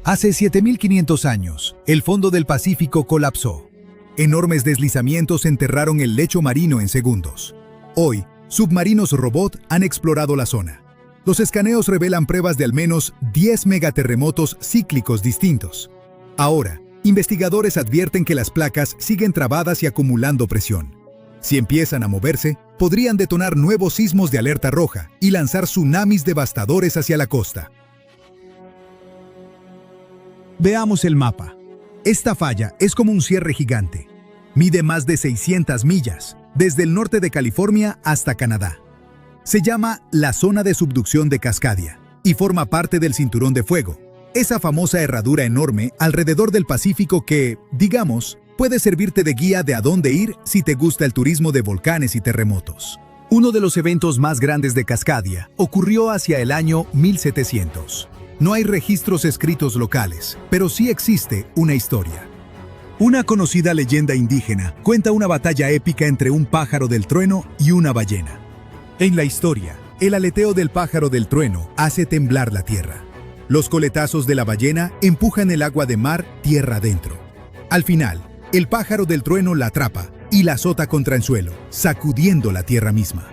Hace 7.500 años, el fondo del Pacífico colapsó. Enormes deslizamientos enterraron el lecho marino en segundos. Hoy, submarinos robot han explorado la zona. Los escaneos revelan pruebas de al menos 10 megaterremotos cíclicos distintos. Ahora, investigadores advierten que las placas siguen trabadas y acumulando presión. Si empiezan a moverse, podrían detonar nuevos sismos de alerta roja y lanzar tsunamis devastadores hacia la costa. Veamos el mapa. Esta falla es como un cierre gigante. Mide más de 600 millas, desde el norte de California hasta Canadá. Se llama la zona de subducción de Cascadia y forma parte del Cinturón de Fuego, esa famosa herradura enorme alrededor del Pacífico que, digamos, puede servirte de guía de a dónde ir si te gusta el turismo de volcanes y terremotos. Uno de los eventos más grandes de Cascadia ocurrió hacia el año 1700. No hay registros escritos locales, pero sí existe una historia. Una conocida leyenda indígena cuenta una batalla épica entre un pájaro del trueno y una ballena. En la historia, el aleteo del pájaro del trueno hace temblar la tierra. Los coletazos de la ballena empujan el agua de mar tierra adentro. Al final, el pájaro del trueno la atrapa y la azota contra el suelo, sacudiendo la tierra misma.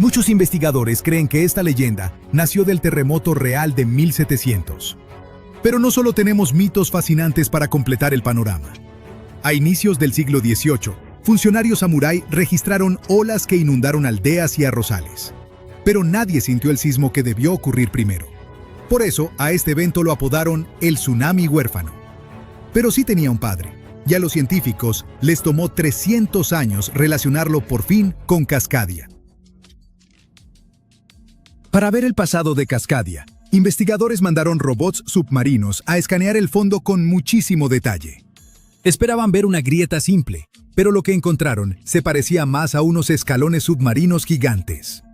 Muchos investigadores creen que esta leyenda nació del terremoto real de 1700. Pero no solo tenemos mitos fascinantes para completar el panorama. A inicios del siglo XVIII, funcionarios samurái registraron olas que inundaron aldeas y arrozales. Pero nadie sintió el sismo que debió ocurrir primero. Por eso, a este evento lo apodaron el tsunami huérfano. Pero sí tenía un padre, y a los científicos les tomó 300 años relacionarlo por fin con Cascadia. Para ver el pasado de Cascadia, investigadores mandaron robots submarinos a escanear el fondo con muchísimo detalle. Esperaban ver una grieta simple, pero lo que encontraron se parecía más a unos escalones submarinos gigantes.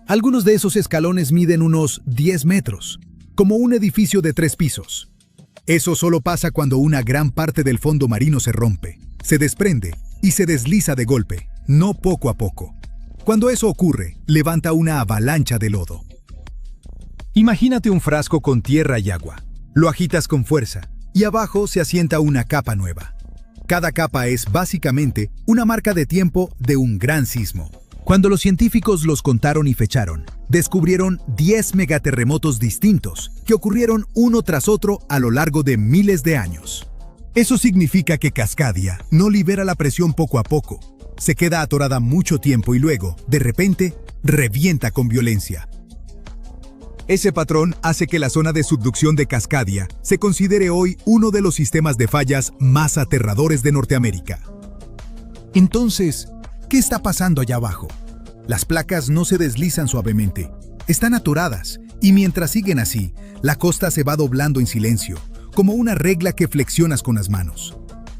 Algunos de esos escalones miden unos 10 metros, como un edificio de 3 pisos. Eso solo pasa cuando una gran parte del fondo marino se rompe, se desprende y se desliza de golpe, no poco a poco. Cuando eso ocurre, levanta una avalancha de lodo. Imagínate un frasco con tierra y agua. Lo agitas con fuerza y abajo se asienta una capa nueva. Cada capa es básicamente una marca de tiempo de un gran sismo. Cuando los científicos los contaron y fecharon, descubrieron 10 megaterremotos distintos que ocurrieron uno tras otro a lo largo de miles de años. Eso significa que Cascadia no libera la presión poco a poco. Se queda atorada mucho tiempo y luego, de repente, revienta con violencia. Ese patrón hace que la zona de subducción de Cascadia se considere hoy uno de los sistemas de fallas más aterradores de Norteamérica. Entonces, ¿qué está pasando allá abajo? Las placas no se deslizan suavemente, están atoradas, y mientras siguen así, la costa se va doblando en silencio, como una regla que flexionas con las manos.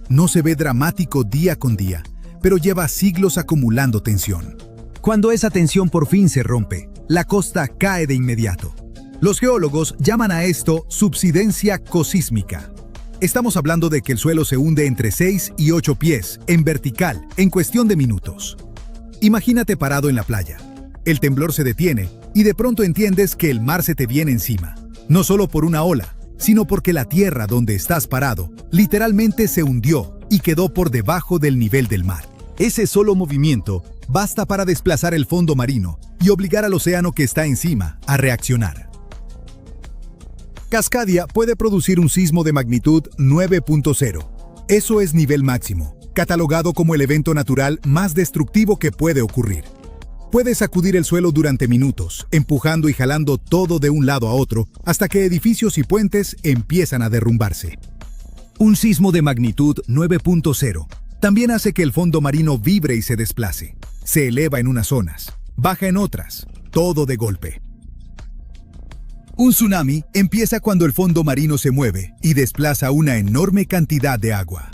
No se ve dramático día con día, pero lleva siglos acumulando tensión. Cuando esa tensión por fin se rompe, la costa cae de inmediato. Los geólogos llaman a esto subsidencia cosísmica. Estamos hablando de que el suelo se hunde entre 6 y 8 pies, en vertical, en cuestión de minutos. Imagínate parado en la playa. El temblor se detiene y de pronto entiendes que el mar se te viene encima. No solo por una ola, sino porque la tierra donde estás parado literalmente se hundió y quedó por debajo del nivel del mar. Ese solo movimiento basta para desplazar el fondo marino y obligar al océano que está encima a reaccionar. Cascadia puede producir un sismo de magnitud 9.0. Eso es nivel máximo, catalogado como el evento natural más destructivo que puede ocurrir. Puede sacudir el suelo durante minutos, empujando y jalando todo de un lado a otro hasta que edificios y puentes empiezan a derrumbarse. Un sismo de magnitud 9.0 también hace que el fondo marino vibre y se desplace. Se eleva en unas zonas, baja en otras, todo de golpe. Un tsunami empieza cuando el fondo marino se mueve y desplaza una enorme cantidad de agua.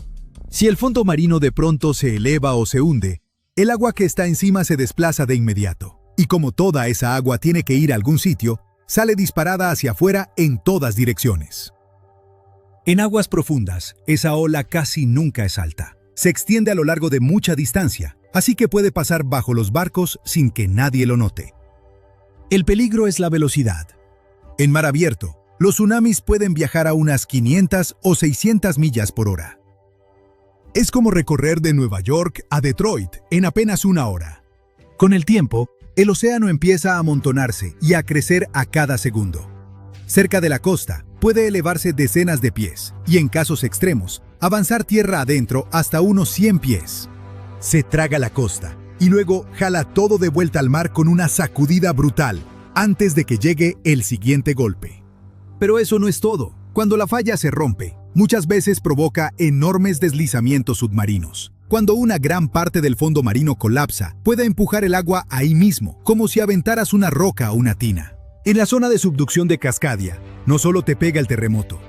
Si el fondo marino de pronto se eleva o se hunde, el agua que está encima se desplaza de inmediato. Y como toda esa agua tiene que ir a algún sitio, sale disparada hacia afuera en todas direcciones. En aguas profundas, esa ola casi nunca es alta. Se extiende a lo largo de mucha distancia, así que puede pasar bajo los barcos sin que nadie lo note. El peligro es la velocidad. En mar abierto, Los tsunamis pueden viajar a unas 500 o 600 millas por hora. Es como recorrer de Nueva York a Detroit en apenas una hora. Con el tiempo, el océano empieza a amontonarse y a crecer a cada segundo. Cerca de la costa, puede elevarse decenas de pies y, en casos extremos, avanzar tierra adentro hasta unos 100 pies. Se traga la costa y luego jala todo de vuelta al mar con una sacudida brutal antes de que llegue el siguiente golpe. Pero eso no es todo. Cuando la falla se rompe, muchas veces provoca enormes deslizamientos submarinos. Cuando una gran parte del fondo marino colapsa, puede empujar el agua ahí mismo, como si aventaras una roca o una tina. En la zona de subducción de Cascadia, no solo te pega el terremoto,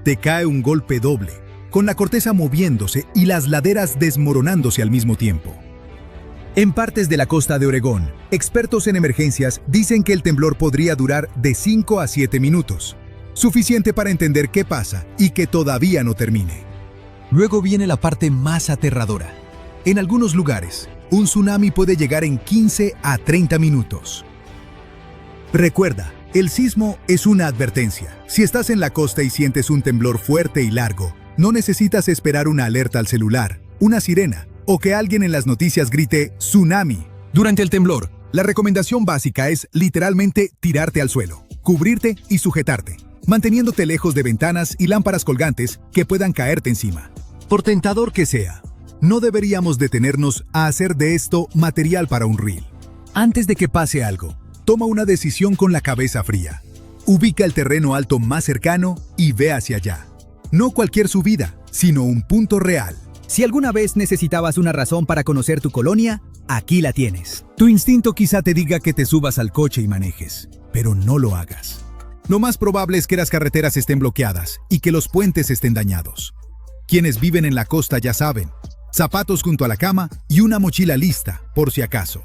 te cae un golpe doble, con la corteza moviéndose y las laderas desmoronándose al mismo tiempo. En partes de la costa de Oregón, expertos en emergencias dicen que el temblor podría durar de 5 a 7 minutos, suficiente para entender qué pasa y que todavía no termine. Luego viene la parte más aterradora. En algunos lugares, un tsunami puede llegar en 15 a 30 minutos. Recuerda, el sismo es una advertencia. Si estás en la costa y sientes un temblor fuerte y largo, no necesitas esperar una alerta al celular, una sirena, o que alguien en las noticias grite «tsunami». Durante el temblor, la recomendación básica es literalmente tirarte al suelo, cubrirte y sujetarte, manteniéndote lejos de ventanas y lámparas colgantes que puedan caerte encima. Por tentador que sea, no deberíamos detenernos a hacer de esto material para un reel. Antes de que pase algo, toma una decisión con la cabeza fría. Ubica el terreno alto más cercano y ve hacia allá. No cualquier subida, sino un punto real. Si alguna vez necesitabas una razón para conocer tu colonia, aquí la tienes. Tu instinto quizá te diga que te subas al coche y manejes, pero no lo hagas. Lo más probable es que las carreteras estén bloqueadas y que los puentes estén dañados. Quienes viven en la costa ya saben, zapatos junto a la cama y una mochila lista, por si acaso.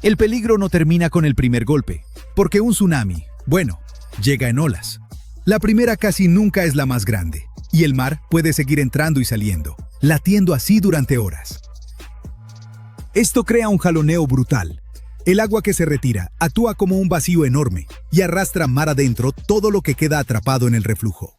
El peligro no termina con el primer golpe, porque un tsunami, bueno, llega en olas. La primera casi nunca es la más grande, y el mar puede seguir entrando y saliendo, latiendo así durante horas. Esto crea un jaloneo brutal. El agua que se retira actúa como un vacío enorme y arrastra mar adentro todo lo que queda atrapado en el reflujo.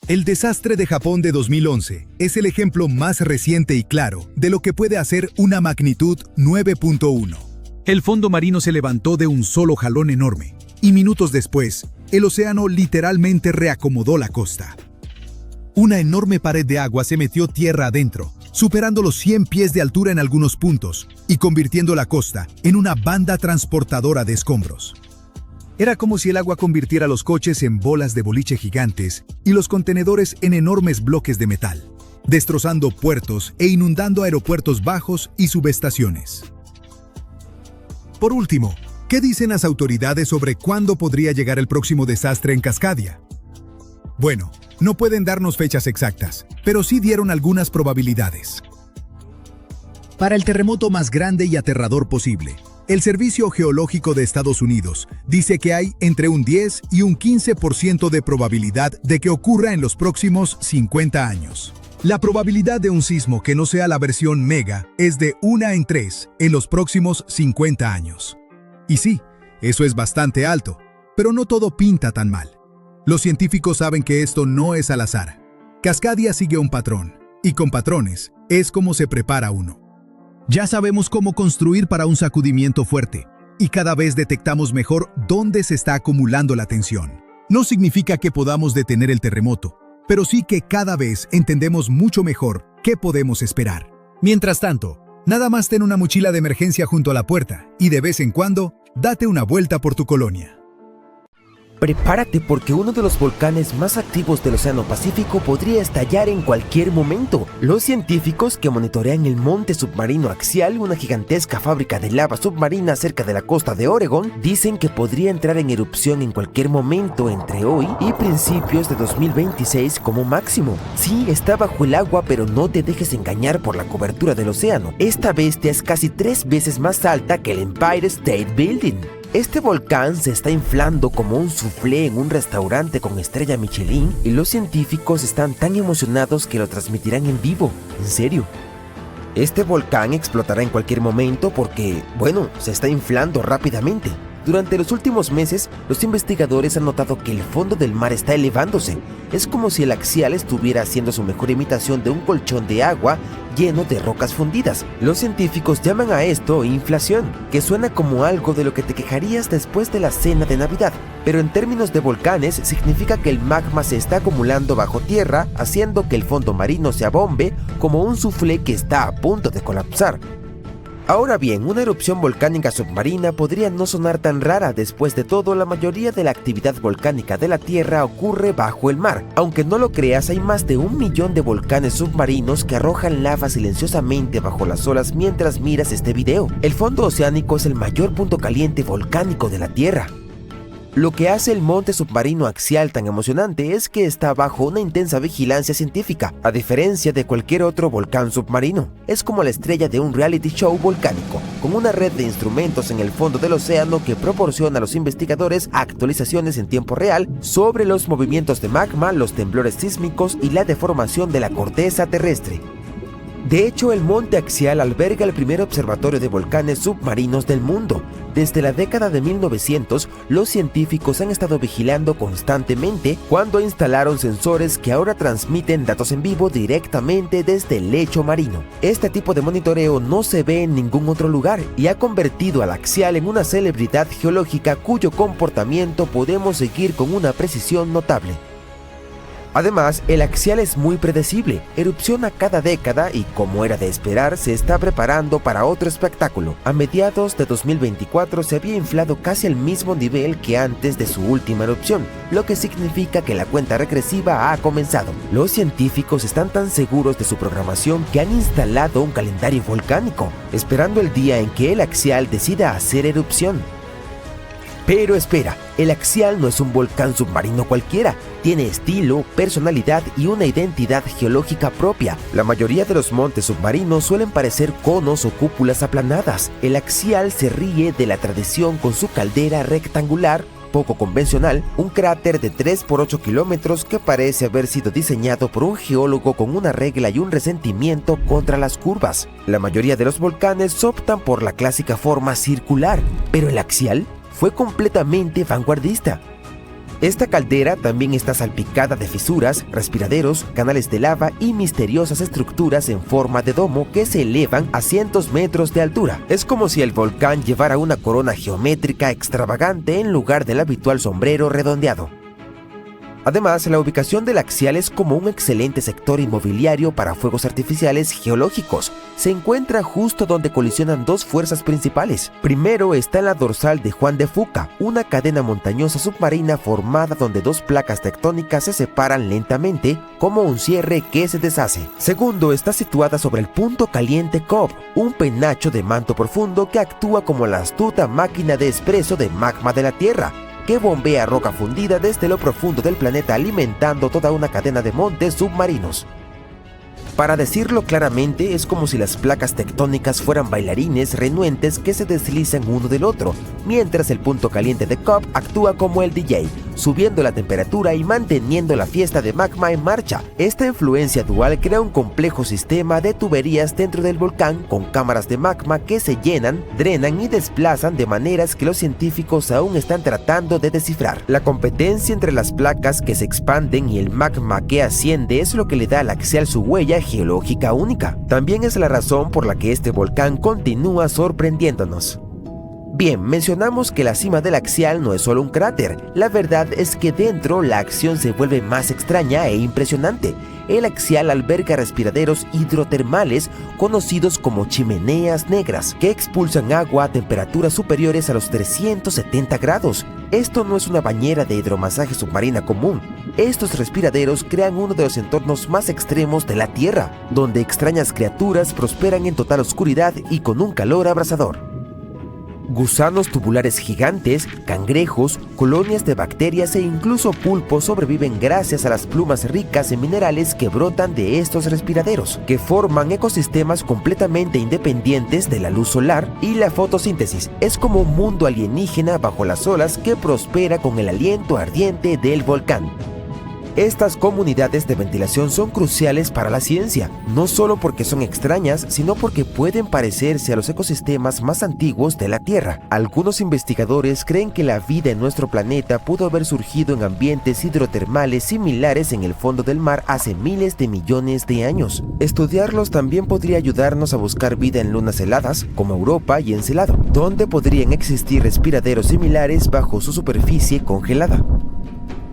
El desastre de Japón de 2011 es el ejemplo más reciente y claro de lo que puede hacer una magnitud 9.1. El fondo marino se levantó de un solo jalón enorme, y minutos después, el océano literalmente reacomodó la costa. Una enorme pared de agua se metió tierra adentro, superando los 100 pies de altura en algunos puntos y convirtiendo la costa en una banda transportadora de escombros. Era como si el agua convirtiera los coches en bolas de boliche gigantes y los contenedores en enormes bloques de metal, destrozando puertos e inundando aeropuertos bajos y subestaciones. Por último, ¿qué dicen las autoridades sobre cuándo podría llegar el próximo desastre en Cascadia? Bueno, no pueden darnos fechas exactas, pero sí dieron algunas probabilidades. Para el terremoto más grande y aterrador posible, el Servicio Geológico de Estados Unidos dice que hay entre un 10 y un 15% de probabilidad de que ocurra en los próximos 50 años. La probabilidad de un sismo que no sea la versión mega es de 1 en 3 en los próximos 50 años. Y sí, eso es bastante alto, pero no todo pinta tan mal. Los científicos saben que esto no es al azar. Cascadia sigue un patrón, y con patrones es como se prepara uno. Ya sabemos cómo construir para un sacudimiento fuerte, y cada vez detectamos mejor dónde se está acumulando la tensión. No significa que podamos detener el terremoto, pero sí que cada vez entendemos mucho mejor qué podemos esperar. Mientras tanto, nada más ten una mochila de emergencia junto a la puerta y de vez en cuando, date una vuelta por tu colonia. Prepárate porque uno de los volcanes más activos del Océano Pacífico podría estallar en cualquier momento. Los científicos que monitorean el monte submarino axial, una gigantesca fábrica de lava submarina cerca de la costa de Oregón, dicen que podría entrar en erupción en cualquier momento entre hoy y principios de 2026 como máximo. Sí, está bajo el agua, pero no te dejes engañar por la cobertura del océano. Esta bestia es casi 3 veces más alta que el Empire State Building. Este volcán se está inflando como un soufflé en un restaurante con estrella Michelin y los científicos están tan emocionados que lo transmitirán en vivo. En serio. Este volcán explotará en cualquier momento porque, bueno, se está inflando rápidamente. Durante los últimos meses, los investigadores han notado que el fondo del mar está elevándose. Es como si el axial estuviera haciendo su mejor imitación de un colchón de agua lleno de rocas fundidas. Los científicos llaman a esto inflación, que suena como algo de lo que te quejarías después de la cena de Navidad. Pero en términos de volcanes, significa que el magma se está acumulando bajo tierra, haciendo que el fondo marino se abombe como un soufflé que está a punto de colapsar. Ahora bien, una erupción volcánica submarina podría no sonar tan rara. Después de todo, la mayoría de la actividad volcánica de la Tierra ocurre bajo el mar. Aunque no lo creas, hay más de 1 millón de volcanes submarinos que arrojan lava silenciosamente bajo las olas mientras miras este video. El fondo oceánico es el mayor punto caliente volcánico de la Tierra. Lo que hace el monte submarino axial tan emocionante es que está bajo una intensa vigilancia científica, a diferencia de cualquier otro volcán submarino. Es como la estrella de un reality show volcánico, con una red de instrumentos en el fondo del océano que proporciona a los investigadores actualizaciones en tiempo real sobre los movimientos de magma, los temblores sísmicos y la deformación de la corteza terrestre. De hecho, el monte axial alberga el primer observatorio de volcanes submarinos del mundo. Desde la década de 1900, los científicos han estado vigilando constantemente cuando instalaron sensores que ahora transmiten datos en vivo directamente desde el lecho marino. Este tipo de monitoreo no se ve en ningún otro lugar y ha convertido al axial en una celebridad geológica cuyo comportamiento podemos seguir con una precisión notable. Además, el axial es muy predecible, erupciona cada década y, como era de esperar, se está preparando para otro espectáculo. A mediados de 2024 se había inflado casi al mismo nivel que antes de su última erupción, lo que significa que la cuenta regresiva ha comenzado. Los científicos están tan seguros de su programación que han instalado un calendario volcánico, esperando el día en que el axial decida hacer erupción. Pero espera, el axial no es un volcán submarino cualquiera, tiene estilo, personalidad y una identidad geológica propia. La mayoría de los montes submarinos suelen parecer conos o cúpulas aplanadas. El axial se ríe de la tradición con su caldera rectangular, poco convencional, un cráter de 3 por 8 kilómetros que parece haber sido diseñado por un geólogo con una regla y un resentimiento contra las curvas. La mayoría de los volcanes optan por la clásica forma circular, pero el axial fue completamente vanguardista. Esta caldera también está salpicada de fisuras, respiraderos, canales de lava y misteriosas estructuras en forma de domo que se elevan a cientos metros de altura. Es como si el volcán llevara una corona geométrica extravagante en lugar del habitual sombrero redondeado. Además, la ubicación del axial es como un excelente sector inmobiliario para fuegos artificiales geológicos. Se encuentra justo donde colisionan dos fuerzas principales. Primero está en la dorsal de Juan de Fuca, una cadena montañosa submarina formada donde dos placas tectónicas se separan lentamente, como un cierre que se deshace. Segundo, está situada sobre el punto caliente Cobb, un penacho de manto profundo que actúa como la astuta máquina de expreso de magma de la Tierra, que bombea roca fundida desde lo profundo del planeta alimentando toda una cadena de montes submarinos. Para decirlo claramente, es como si las placas tectónicas fueran bailarines renuentes que se deslizan uno del otro, mientras el punto caliente de Cobb actúa como el DJ, subiendo la temperatura y manteniendo la fiesta de magma en marcha. Esta influencia dual crea un complejo sistema de tuberías dentro del volcán con cámaras de magma que se llenan, drenan y desplazan de maneras que los científicos aún están tratando de descifrar. La competencia entre las placas que se expanden y el magma que asciende es lo que le da al axial su huella geológica única. También es la razón por la que este volcán continúa sorprendiéndonos. Bien, mencionamos que la cima del axial no es solo un cráter. La verdad es que dentro la acción se vuelve más extraña e impresionante. El axial alberga respiraderos hidrotermales conocidos como chimeneas negras, que expulsan agua a temperaturas superiores a los 370 grados. Esto no es una bañera de hidromasaje submarina común. Estos respiraderos crean uno de los entornos más extremos de la Tierra, donde extrañas criaturas prosperan en total oscuridad y con un calor abrasador. Gusanos tubulares gigantes, cangrejos, colonias de bacterias e incluso pulpos sobreviven gracias a las plumas ricas en minerales que brotan de estos respiraderos, que forman ecosistemas completamente independientes de la luz solar y la fotosíntesis. Es como un mundo alienígena bajo las olas que prospera con el aliento ardiente del volcán. Estas comunidades de ventilación son cruciales para la ciencia, no solo porque son extrañas, sino porque pueden parecerse a los ecosistemas más antiguos de la Tierra. Algunos investigadores creen que la vida en nuestro planeta pudo haber surgido en ambientes hidrotermales similares en el fondo del mar hace miles de millones de años. Estudiarlos también podría ayudarnos a buscar vida en lunas heladas, como Europa y Encelado, donde podrían existir respiraderos similares bajo su superficie congelada.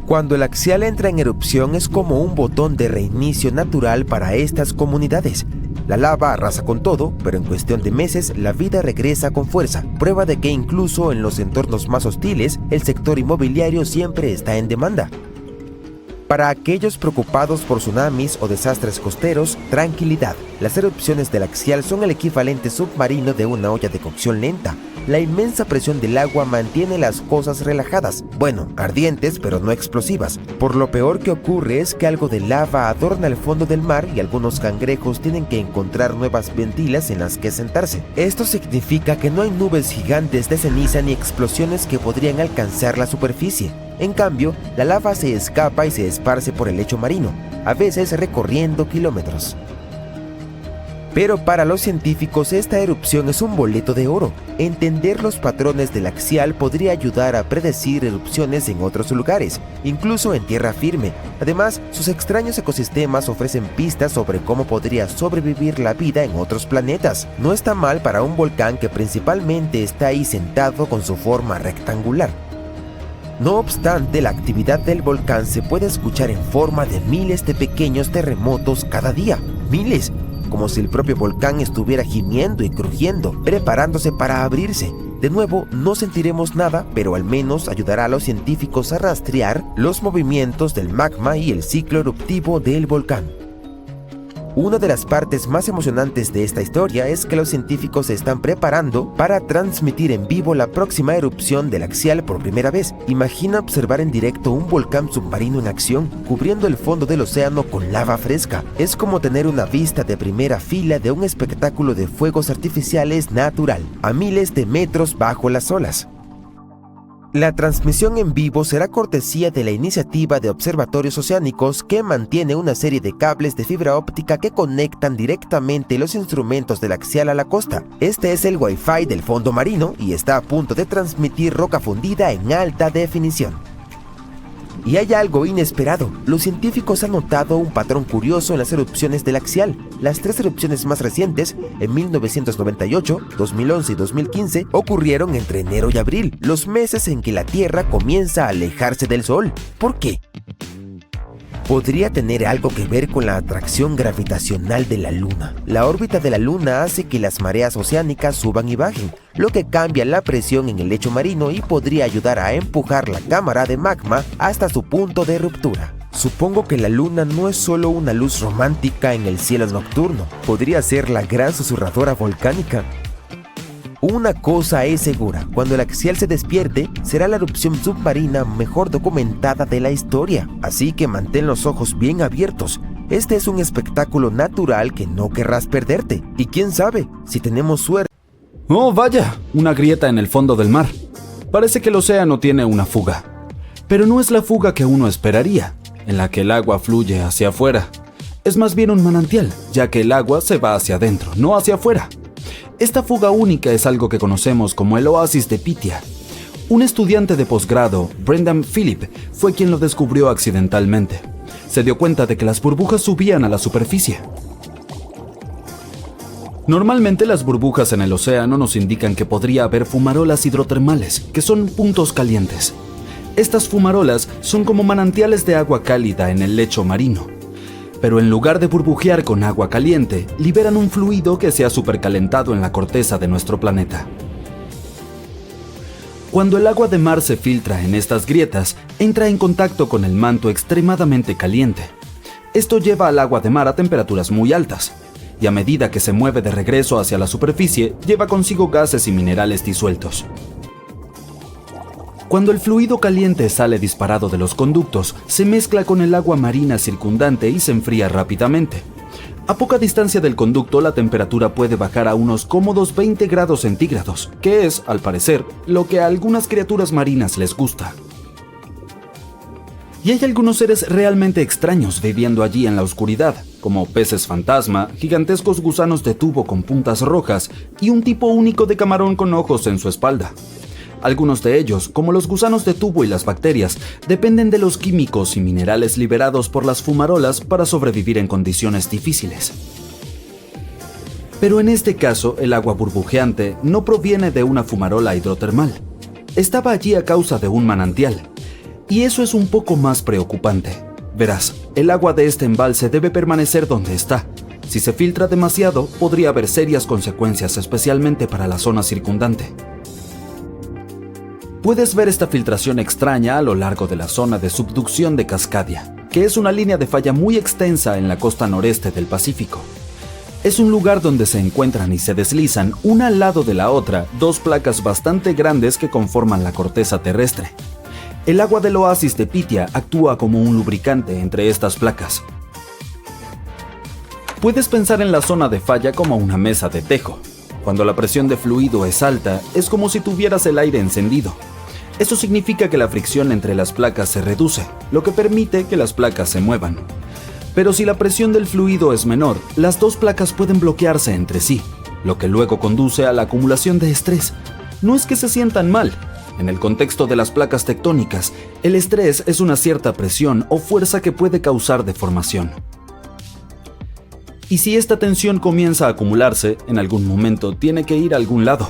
Cuando el axial entra en erupción es como un botón de reinicio natural para estas comunidades. La lava arrasa con todo, pero en cuestión de meses la vida regresa con fuerza, prueba de que incluso en los entornos más hostiles, el sector inmobiliario siempre está en demanda. Para aquellos preocupados por tsunamis o desastres costeros, tranquilidad. Las erupciones del axial son el equivalente submarino de una olla de cocción lenta. La inmensa presión del agua mantiene las cosas relajadas, bueno, ardientes pero no explosivas. Por lo peor que ocurre es que algo de lava adorna el fondo del mar y algunos cangrejos tienen que encontrar nuevas ventilas en las que sentarse. Esto significa que no hay nubes gigantes de ceniza ni explosiones que podrían alcanzar la superficie. En cambio, la lava se escapa y se esparce por el lecho marino, a veces recorriendo kilómetros. Pero para los científicos esta erupción es un boleto de oro. Entender los patrones del axial podría ayudar a predecir erupciones en otros lugares, incluso en tierra firme. Además, sus extraños ecosistemas ofrecen pistas sobre cómo podría sobrevivir la vida en otros planetas. No está mal para un volcán que principalmente está ahí sentado con su forma rectangular. No obstante, la actividad del volcán se puede escuchar en forma de miles de pequeños terremotos cada día. Miles, como si el propio volcán estuviera gimiendo y crujiendo, preparándose para abrirse. De nuevo, no sentiremos nada, pero al menos ayudará a los científicos a rastrear los movimientos del magma y el ciclo eruptivo del volcán. Una de las partes más emocionantes de esta historia es que los científicos se están preparando para transmitir en vivo la próxima erupción del axial por primera vez. Imagina observar en directo un volcán submarino en acción, cubriendo el fondo del océano con lava fresca. Es como tener una vista de primera fila de un espectáculo de fuegos artificiales natural, a miles de metros bajo las olas. La transmisión en vivo será cortesía de la iniciativa de observatorios oceánicos que mantiene una serie de cables de fibra óptica que conectan directamente los instrumentos del axial a la costa. Este es el Wi-Fi del fondo marino y está a punto de transmitir roca fundida en alta definición. Y hay algo inesperado. Los científicos han notado un patrón curioso en las erupciones del axial. Las tres erupciones más recientes, en 1998, 2011 y 2015, ocurrieron entre enero y abril, los meses en que la Tierra comienza a alejarse del Sol. ¿Por qué? Podría tener algo que ver con la atracción gravitacional de la Luna. La órbita de la Luna hace que las mareas oceánicas suban y bajen, lo que cambia la presión en el lecho marino y podría ayudar a empujar la cámara de magma hasta su punto de ruptura. Supongo que la Luna no es solo una luz romántica en el cielo nocturno, podría ser la gran susurradora volcánica. Una cosa es segura, cuando el axial se despierte, será la erupción submarina mejor documentada de la historia. Así que mantén los ojos bien abiertos. Este es un espectáculo natural que no querrás perderte. Y quién sabe, si tenemos suerte. ¡Oh, vaya! Una grieta en el fondo del mar. Parece que el océano tiene una fuga. Pero no es la fuga que uno esperaría, en la que el agua fluye hacia afuera. Es más bien un manantial, ya que el agua se va hacia adentro, no hacia afuera. Esta fuga única es algo que conocemos como el oasis de Pythia. Un estudiante de posgrado, Brendan Phillip, fue quien lo descubrió accidentalmente. Se dio cuenta de que las burbujas subían a la superficie. Normalmente las burbujas en el océano nos indican que podría haber fumarolas hidrotermales, que son puntos calientes. Estas fumarolas son como manantiales de agua cálida en el lecho marino. Pero en lugar de burbujear con agua caliente, liberan un fluido que se ha supercalentado en la corteza de nuestro planeta. Cuando el agua de mar se filtra en estas grietas, entra en contacto con el manto extremadamente caliente. Esto lleva al agua de mar a temperaturas muy altas, y a medida que se mueve de regreso hacia la superficie, lleva consigo gases y minerales disueltos. Cuando el fluido caliente sale disparado de los conductos, se mezcla con el agua marina circundante y se enfría rápidamente. A poca distancia del conducto, la temperatura puede bajar a unos cómodos 20 grados centígrados, que es, al parecer, lo que a algunas criaturas marinas les gusta. Y hay algunos seres realmente extraños viviendo allí en la oscuridad, como peces fantasma, gigantescos gusanos de tubo con puntas rojas y un tipo único de camarón con ojos en su espalda. Algunos de ellos, como los gusanos de tubo y las bacterias, dependen de los químicos y minerales liberados por las fumarolas para sobrevivir en condiciones difíciles. Pero en este caso, el agua burbujeante no proviene de una fumarola hidrotermal. Estaba allí a causa de un manantial. Y eso es un poco más preocupante. Verás, el agua de este embalse debe permanecer donde está. Si se filtra demasiado, podría haber serias consecuencias, especialmente para la zona circundante. Puedes ver esta filtración extraña a lo largo de la zona de subducción de Cascadia, que es una línea de falla muy extensa en la costa noreste del Pacífico. Es un lugar donde se encuentran y se deslizan, una al lado de la otra, dos placas bastante grandes que conforman la corteza terrestre. El agua del oasis de Pitia actúa como un lubricante entre estas placas. Puedes pensar en la zona de falla como una mesa de tejo. Cuando la presión de fluido es alta, es como si tuvieras el aire encendido. Eso significa que la fricción entre las placas se reduce, lo que permite que las placas se muevan. Pero si la presión del fluido es menor, las dos placas pueden bloquearse entre sí, lo que luego conduce a la acumulación de estrés. No es que se sientan mal. En el contexto de las placas tectónicas, el estrés es una cierta presión o fuerza que puede causar deformación. Y si esta tensión comienza a acumularse, en algún momento tiene que ir a algún lado.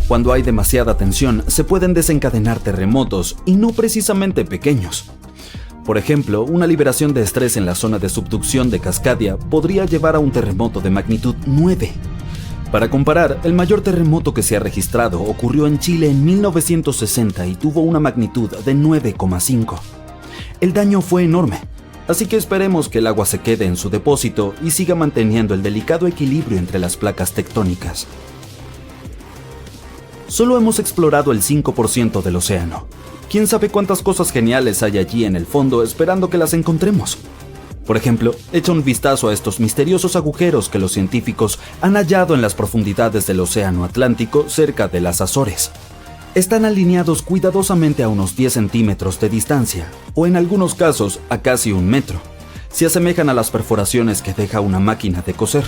Cuando hay demasiada tensión, se pueden desencadenar terremotos, y no precisamente pequeños. Por ejemplo, una liberación de estrés en la zona de subducción de Cascadia podría llevar a un terremoto de magnitud 9. Para comparar, el mayor terremoto que se ha registrado ocurrió en Chile en 1960 y tuvo una magnitud de 9,5. El daño fue enorme, así que esperemos que el agua se quede en su depósito y siga manteniendo el delicado equilibrio entre las placas tectónicas. Solo hemos explorado el 5% del océano. ¿Quién sabe cuántas cosas geniales hay allí en el fondo esperando que las encontremos? Por ejemplo, echa un vistazo a estos misteriosos agujeros que los científicos han hallado en las profundidades del océano Atlántico cerca de las Azores. Están alineados cuidadosamente a unos 10 centímetros de distancia, o en algunos casos a casi 1 metro. Se asemejan a las perforaciones que deja una máquina de coser.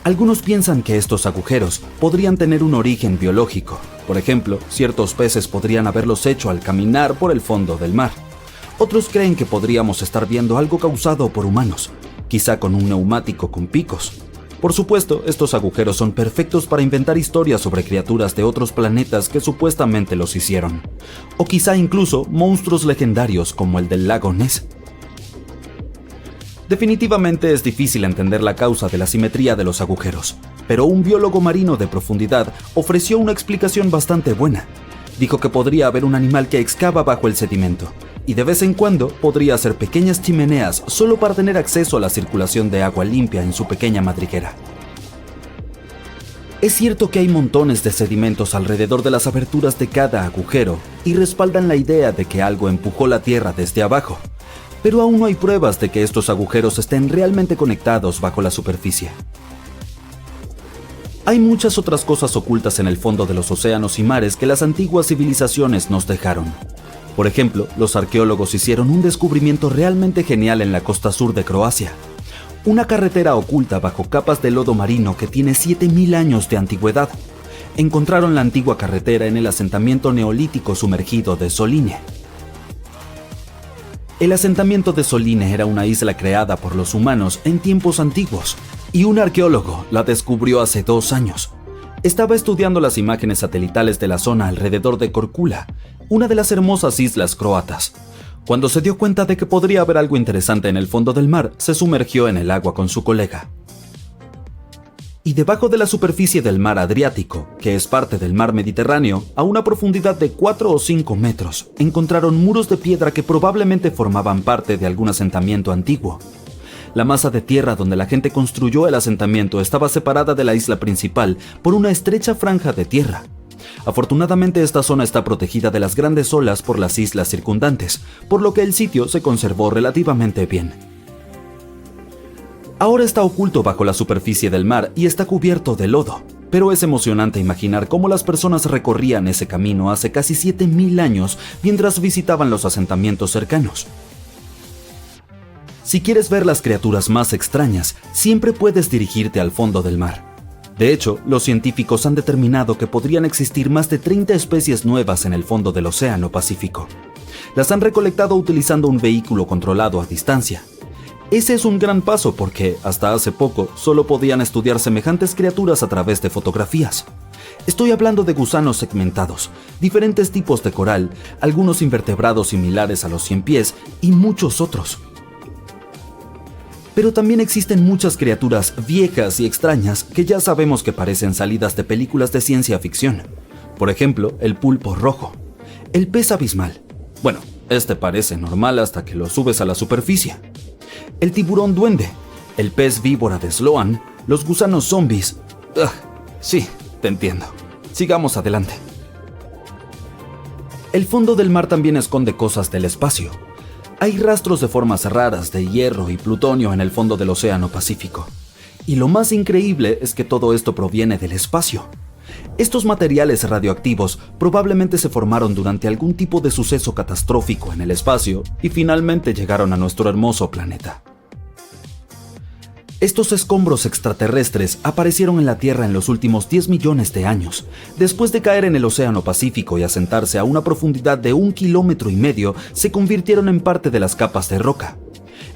Algunos piensan que estos agujeros podrían tener un origen biológico. Por ejemplo, ciertos peces podrían haberlos hecho al caminar por el fondo del mar. Otros creen que podríamos estar viendo algo causado por humanos, quizá con un neumático con picos. Por supuesto, estos agujeros son perfectos para inventar historias sobre criaturas de otros planetas que supuestamente los hicieron. O quizá incluso monstruos legendarios como el del lago Ness. Definitivamente es difícil entender la causa de la simetría de los agujeros, pero un biólogo marino de profundidad ofreció una explicación bastante buena. Dijo que podría haber un animal que excava bajo el sedimento, y de vez en cuando podría hacer pequeñas chimeneas solo para tener acceso a la circulación de agua limpia en su pequeña madriguera. Es cierto que hay montones de sedimentos alrededor de las aberturas de cada agujero y respaldan la idea de que algo empujó la tierra desde abajo, pero aún no hay pruebas de que estos agujeros estén realmente conectados bajo la superficie. Hay muchas otras cosas ocultas en el fondo de los océanos y mares que las antiguas civilizaciones nos dejaron. Por ejemplo, los arqueólogos hicieron un descubrimiento realmente genial en la costa sur de Croacia. Una carretera oculta bajo capas de lodo marino que tiene 7000 años de antigüedad. Encontraron la antigua carretera en el asentamiento neolítico sumergido de Soline. El asentamiento de Soline era una isla creada por los humanos en tiempos antiguos, y un arqueólogo la descubrió hace 2 años. Estaba estudiando las imágenes satelitales de la zona alrededor de Korčula, una de las hermosas islas croatas. Cuando se dio cuenta de que podría haber algo interesante en el fondo del mar, se sumergió en el agua con su colega. Y debajo de la superficie del mar Adriático, que es parte del mar Mediterráneo, a una profundidad de 4 o 5 metros, encontraron muros de piedra que probablemente formaban parte de algún asentamiento antiguo. La masa de tierra donde la gente construyó el asentamiento estaba separada de la isla principal por una estrecha franja de tierra. Afortunadamente, esta zona está protegida de las grandes olas por las islas circundantes, por lo que el sitio se conservó relativamente bien. Ahora está oculto bajo la superficie del mar y está cubierto de lodo. Pero es emocionante imaginar cómo las personas recorrían ese camino hace casi 7000 años mientras visitaban los asentamientos cercanos. Si quieres ver las criaturas más extrañas, siempre puedes dirigirte al fondo del mar. De hecho, los científicos han determinado que podrían existir más de 30 especies nuevas en el fondo del Océano Pacífico. Las han recolectado utilizando un vehículo controlado a distancia. Ese es un gran paso porque, hasta hace poco, solo podían estudiar semejantes criaturas a través de fotografías. Estoy hablando de gusanos segmentados, diferentes tipos de coral, algunos invertebrados similares a los 100 pies y muchos otros. Pero también existen muchas criaturas viejas y extrañas que ya sabemos que parecen salidas de películas de ciencia ficción. Por ejemplo, el pulpo rojo, el pez abismal. Bueno, este parece normal hasta que lo subes a la superficie. El tiburón duende, el pez víbora de Sloan, los gusanos zombies. Sí, te entiendo. Sigamos adelante. El fondo del mar también esconde cosas del espacio. Hay rastros de formas raras de hierro y plutonio en el fondo del Océano Pacífico. Y lo más increíble es que todo esto proviene del espacio. Estos materiales radioactivos probablemente se formaron durante algún tipo de suceso catastrófico en el espacio y finalmente llegaron a nuestro hermoso planeta. Estos escombros extraterrestres aparecieron en la Tierra en los últimos 10 millones de años. Después de caer en el Océano Pacífico y asentarse a una profundidad de 1,5 kilómetros, se convirtieron en parte de las capas de roca.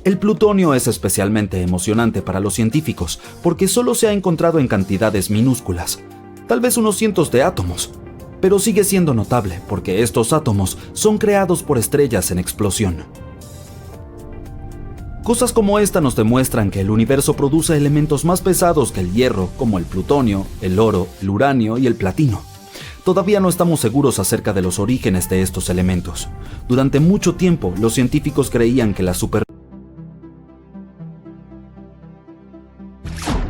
El plutonio es especialmente emocionante para los científicos porque solo se ha encontrado en cantidades minúsculas, tal vez unos cientos de átomos, pero sigue siendo notable porque estos átomos son creados por estrellas en explosión. Cosas como esta nos demuestran que el universo produce elementos más pesados que el hierro, como el plutonio, el oro, el uranio y el platino. Todavía no estamos seguros acerca de los orígenes de estos elementos. Durante mucho tiempo, los científicos creían que la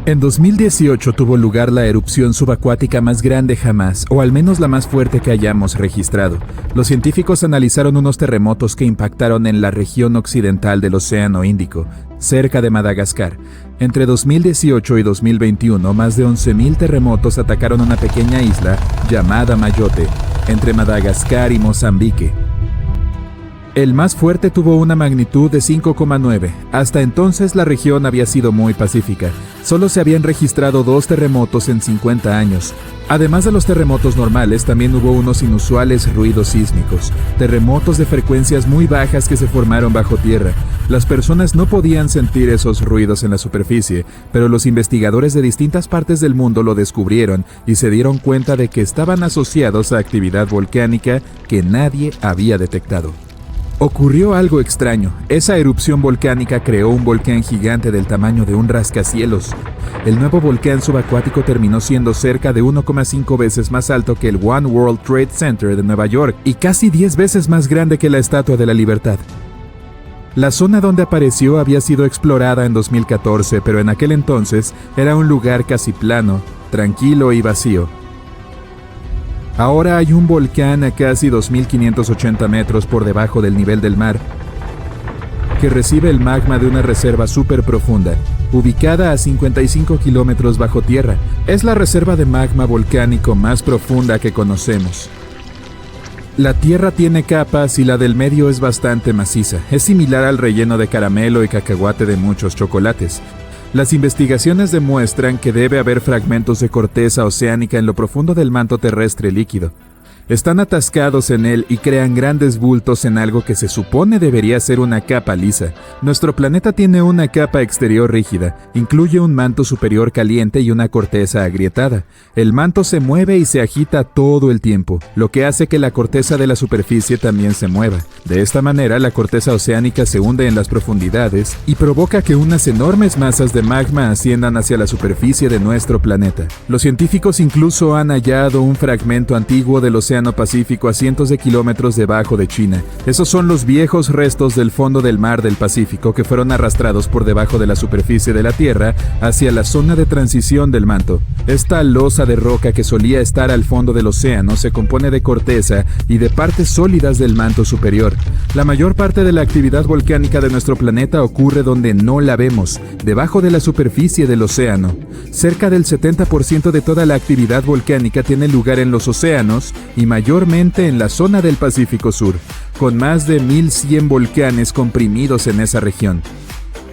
En 2018 tuvo lugar la erupción subacuática más grande jamás, o al menos la más fuerte que hayamos registrado. Los científicos analizaron unos terremotos que impactaron en la región occidental del Océano Índico, cerca de Madagascar. Entre 2018 y 2021, más de 11.000 terremotos atacaron una pequeña isla llamada Mayotte, entre Madagascar y Mozambique. El más fuerte tuvo una magnitud de 5,9. Hasta entonces la región había sido muy pacífica. Solo se habían registrado 2 terremotos en 50 años. Además de los terremotos normales, también hubo unos inusuales ruidos sísmicos. Terremotos de frecuencias muy bajas que se formaron bajo tierra. Las personas no podían sentir esos ruidos en la superficie, pero los investigadores de distintas partes del mundo lo descubrieron y se dieron cuenta de que estaban asociados a actividad volcánica que nadie había detectado. Ocurrió algo extraño. Esa erupción volcánica creó un volcán gigante del tamaño de un rascacielos. El nuevo volcán subacuático terminó siendo cerca de 1,5 veces más alto que el One World Trade Center de Nueva York y casi 10 veces más grande que la Estatua de la Libertad. La zona donde apareció había sido explorada en 2014, pero en aquel entonces era un lugar casi plano, tranquilo y vacío. Ahora hay un volcán a casi 2.580 metros por debajo del nivel del mar, que recibe el magma de una reserva súper profunda, ubicada a 55 kilómetros bajo tierra. Es la reserva de magma volcánico más profunda que conocemos. La tierra tiene capas y la del medio es bastante maciza. Es similar al relleno de caramelo y cacahuate de muchos chocolates. Las investigaciones demuestran que debe haber fragmentos de corteza oceánica en lo profundo del manto terrestre líquido. Están atascados en él y crean grandes bultos en algo que se supone debería ser una capa lisa. Nuestro planeta tiene una capa exterior rígida, incluye un manto superior caliente y una corteza agrietada. El manto se mueve y se agita todo el tiempo, lo que hace que la corteza de la superficie también se mueva. De esta manera, la corteza oceánica se hunde en las profundidades y provoca que unas enormes masas de magma asciendan hacia la superficie de nuestro planeta. Los científicos incluso han hallado un fragmento antiguo del océano Océano Pacífico a cientos de kilómetros debajo de China. Esos son los viejos restos del fondo del mar del Pacífico que fueron arrastrados por debajo de la superficie de la Tierra hacia la zona de transición del manto. Esta losa de roca que solía estar al fondo del océano se compone de corteza y de partes sólidas del manto superior. La mayor parte de la actividad volcánica de nuestro planeta ocurre donde no la vemos, debajo de la superficie del océano. Cerca del 70% de toda la actividad volcánica tiene lugar en los océanos y mayormente en la zona del Pacífico Sur, con más de 1.100 volcanes comprimidos en esa región.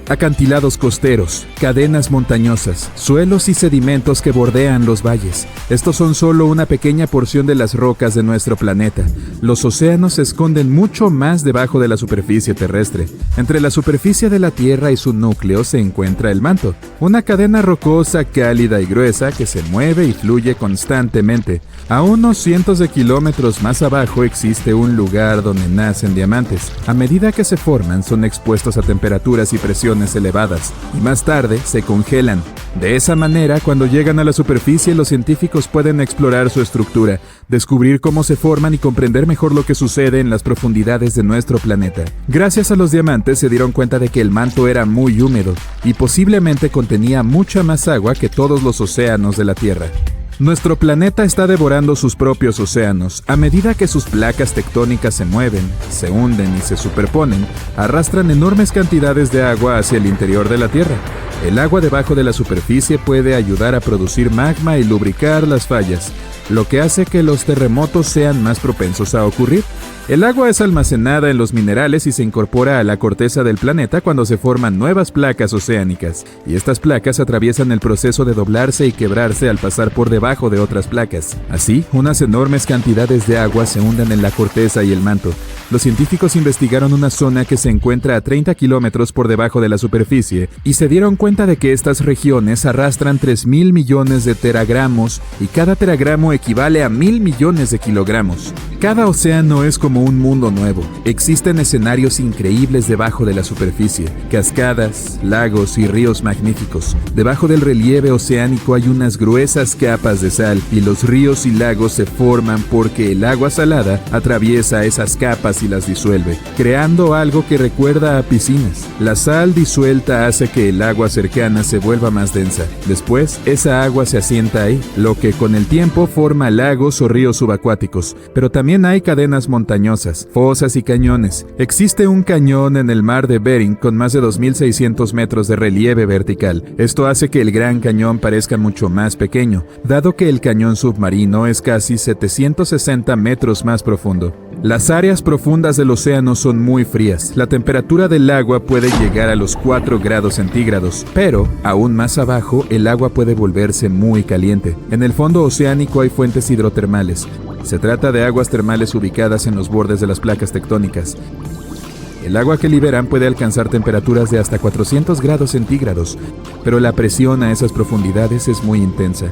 Acantilados costeros, cadenas montañosas, suelos y sedimentos que bordean los valles. Estos son solo una pequeña porción de las rocas de nuestro planeta. Los océanos se esconden mucho más debajo de la superficie terrestre. Entre la superficie de la Tierra y su núcleo se encuentra el manto, una cadena rocosa cálida y gruesa que se mueve y fluye constantemente. A unos cientos de kilómetros más abajo existe un lugar donde nacen diamantes. A medida que se forman, son expuestos a temperaturas y presiones elevadas, y más tarde se congelan. De esa manera, cuando llegan a la superficie, los científicos pueden explorar su estructura, descubrir cómo se forman y comprender mejor lo que sucede en las profundidades de nuestro planeta. Gracias a los diamantes se dieron cuenta de que el manto era muy húmedo y posiblemente contenía mucha más agua que todos los océanos de la Tierra. Nuestro planeta está devorando sus propios océanos. A medida que sus placas tectónicas se mueven, se hunden y se superponen, arrastran enormes cantidades de agua hacia el interior de la Tierra. El agua debajo de la superficie puede ayudar a producir magma y lubricar las fallas, lo que hace que los terremotos sean más propensos a ocurrir. El agua es almacenada en los minerales y se incorpora a la corteza del planeta cuando se forman nuevas placas oceánicas, y estas placas atraviesan el proceso de doblarse y quebrarse al pasar por debajo de otras placas. Así, unas enormes cantidades de agua se hunden en la corteza y el manto. Los científicos investigaron una zona que se encuentra a 30 kilómetros por debajo de la superficie y se dieron cuenta de que estas regiones arrastran 3.000 millones de teragramos y cada teragramo equivale a 1.000 millones de kilogramos. Cada océano es como un mundo nuevo. Existen escenarios increíbles debajo de la superficie, cascadas, lagos y ríos magníficos. Debajo del relieve oceánico hay unas gruesas capas de sal y los ríos y lagos se forman porque el agua salada atraviesa esas capas y las disuelve, creando algo que recuerda a piscinas. La sal disuelta hace que el agua cercana se vuelva más densa. Después, esa agua se asienta ahí, lo que con el tiempo forma lagos o ríos subacuáticos, pero también hay cadenas montañosas, fosas y cañones. Existe un cañón en el mar de Bering con más de 2.600 metros de relieve vertical. Esto hace que el Gran Cañón parezca mucho más pequeño, dado que el cañón submarino es casi 760 metros más profundo. Las áreas profundas del océano son muy frías. La temperatura del agua puede llegar a los 4 grados centígrados, pero, aún más abajo, el agua puede volverse muy caliente. En el fondo oceánico hay fuentes hidrotermales. Se trata de aguas termales ubicadas en los bordes de las placas tectónicas. El agua que liberan puede alcanzar temperaturas de hasta 400 grados centígrados, pero la presión a esas profundidades es muy intensa.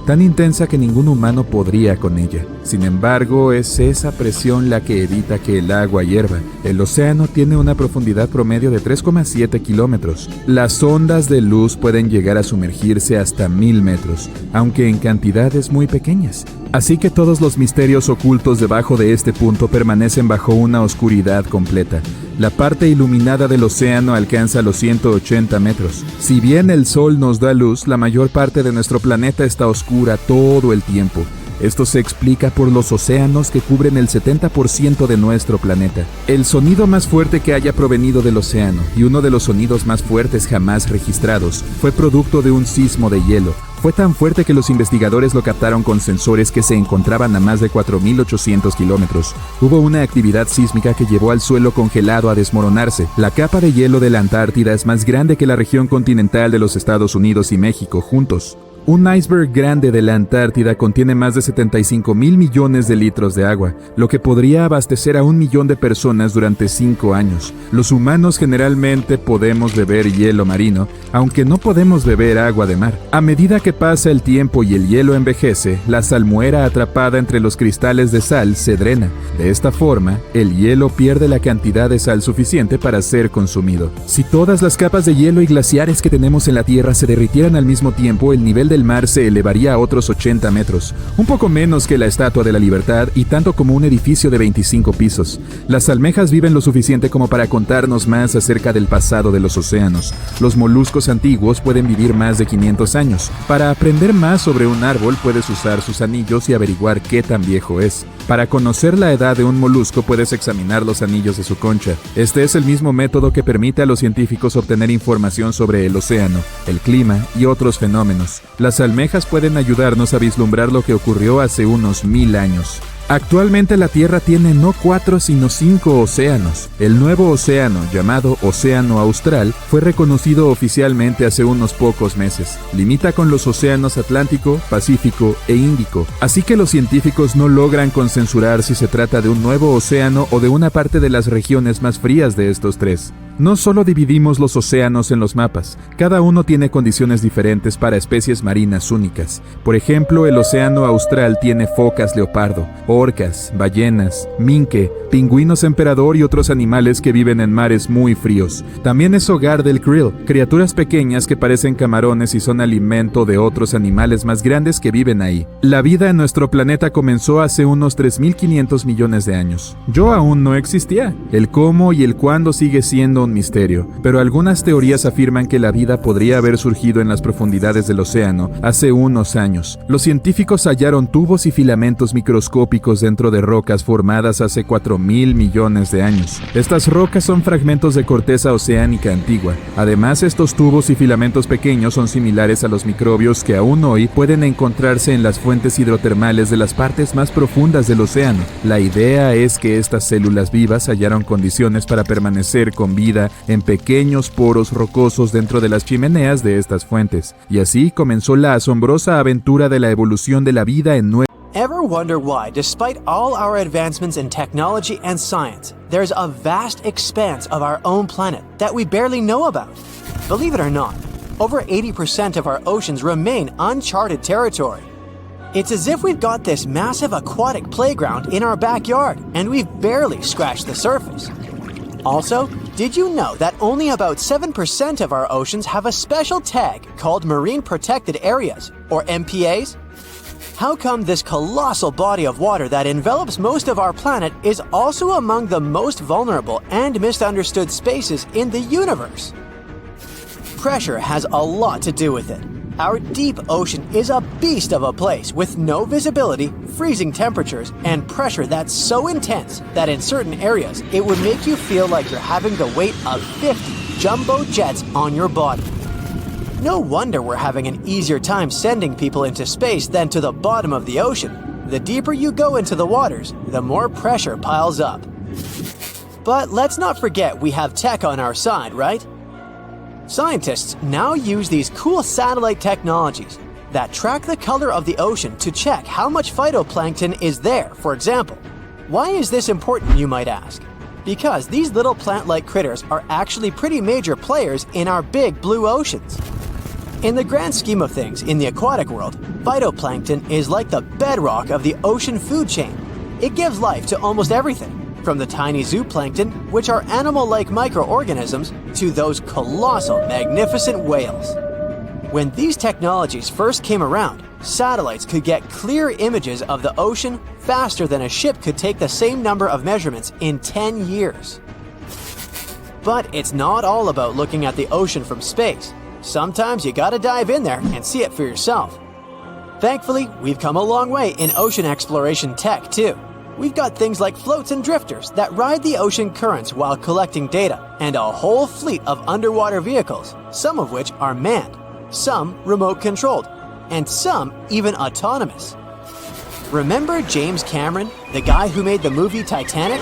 Tan intensa que ningún humano podría con ella. Sin embargo, es esa presión la que evita que el agua hierva. El océano tiene una profundidad promedio de 3,7 kilómetros. Las ondas de luz pueden llegar a sumergirse hasta 1.000 metros, aunque en cantidades muy pequeñas. Así que todos los misterios ocultos debajo de este punto permanecen bajo una oscuridad completa. La parte iluminada del océano alcanza los 180 metros. Si bien el sol nos da luz, la mayor parte de nuestro planeta está oscura todo el tiempo. Esto se explica por los océanos que cubren el 70% de nuestro planeta. El sonido más fuerte que haya provenido del océano, y uno de los sonidos más fuertes jamás registrados, fue producto de un sismo de hielo. Fue tan fuerte que los investigadores lo captaron con sensores que se encontraban a más de 4.800 kilómetros. Hubo una actividad sísmica que llevó al suelo congelado a desmoronarse. La capa de hielo de la Antártida es más grande que la región continental de los Estados Unidos y México juntos. Un iceberg grande de la Antártida contiene más de 75.000 millones de litros de agua, lo que podría abastecer a 1 millón de personas durante 5 años. Los humanos generalmente podemos beber hielo marino, aunque no podemos beber agua de mar. A medida que pasa el tiempo y el hielo envejece, la salmuera atrapada entre los cristales de sal se drena. De esta forma, el hielo pierde la cantidad de sal suficiente para ser consumido. Si todas las capas de hielo y glaciares que tenemos en la Tierra se derritieran al mismo tiempo, el nivel del mar se elevaría a otros 80 metros, un poco menos que la Estatua de la Libertad y tanto como un edificio de 25 pisos. Las almejas viven lo suficiente como para contarnos más acerca del pasado de los océanos. Los moluscos antiguos pueden vivir más de 500 años. Para aprender más sobre un árbol puedes usar sus anillos y averiguar qué tan viejo es. Para conocer la edad de un molusco puedes examinar los anillos de su concha. Este es el mismo método que permite a los científicos obtener información sobre el océano, el clima y otros fenómenos. Las almejas pueden ayudarnos a vislumbrar lo que ocurrió hace unos 1000 años. Actualmente la Tierra tiene no 4 sino 5 océanos. El nuevo océano, llamado Océano Austral, fue reconocido oficialmente hace unos pocos meses. Limita con los océanos Atlántico, Pacífico e Índico, así que los científicos no logran consensuar si se trata de un nuevo océano o de una parte de las regiones más frías de estos tres. No solo dividimos los océanos en los mapas, cada uno tiene condiciones diferentes para especies marinas únicas. Por ejemplo, el Océano Austral tiene focas leopardo, orcas, ballenas, minke, pingüinos emperador y otros animales que viven en mares muy fríos. También es hogar del krill, criaturas pequeñas que parecen camarones y son alimento de otros animales más grandes que viven ahí. La vida en nuestro planeta comenzó hace unos 3.500 millones de años. Yo aún no existía. El cómo y el cuándo sigue siendo un misterio, pero algunas teorías afirman que la vida podría haber surgido en las profundidades del océano hace unos años. Los científicos hallaron tubos y filamentos microscópicos dentro de rocas formadas hace 4.000 millones de años. Estas rocas son fragmentos de corteza oceánica antigua. Además, estos tubos y filamentos pequeños son similares a los microbios que aún hoy pueden encontrarse en las fuentes hidrotermales de las partes más profundas del océano. La idea es que estas células vivas hallaron condiciones para permanecer con vida en pequeños poros rocosos dentro de las chimeneas de estas fuentes. Y así comenzó la asombrosa aventura de la evolución de la vida en nuestro. Ever wonder why, despite all our advancements in technology and science, there's a vast expanse of our own planet that we barely know about? Believe it or not, over 80% of our oceans remain uncharted territory. It's as if we've got this massive aquatic playground in our backyard, and we've barely scratched the surface. Also, did you know that only about 7% of our oceans have a special tag called Marine Protected Areas, or MPAs? How come this colossal body of water that envelops most of our planet is also among the most vulnerable and misunderstood spaces in the universe? Pressure has a lot to do with it. Our deep ocean is a beast of a place with no visibility, freezing temperatures, and pressure that's so intense that in certain areas it would make you feel like you're having the weight of 50 jumbo jets on your body. No wonder we're having an easier time sending people into space than to the bottom of the ocean. The deeper you go into the waters, the more pressure piles up. But let's not forget we have tech on our side, right? Scientists now use these cool satellite technologies that track the color of the ocean to check how much phytoplankton is there, for example. Why is this important, you might ask? Because these little plant-like critters are actually pretty major players in our big blue oceans. In the grand scheme of things in the aquatic world, phytoplankton is like the bedrock of the ocean food chain. It gives life to almost everything, from the tiny zooplankton, which are animal-like microorganisms, to those colossal, magnificent whales. When these technologies first came around, satellites could get clear images of the ocean faster than a ship could take the same number of measurements in 10 years. But it's not all about looking at the ocean from space. Sometimes you gotta dive in there and see it for yourself. Thankfully, we've come a long way in ocean exploration tech, too. We've got things like floats and drifters that ride the ocean currents while collecting data, and a whole fleet of underwater vehicles, some of which are manned, some remote-controlled, and some even autonomous. Remember James Cameron, the guy who made the movie Titanic?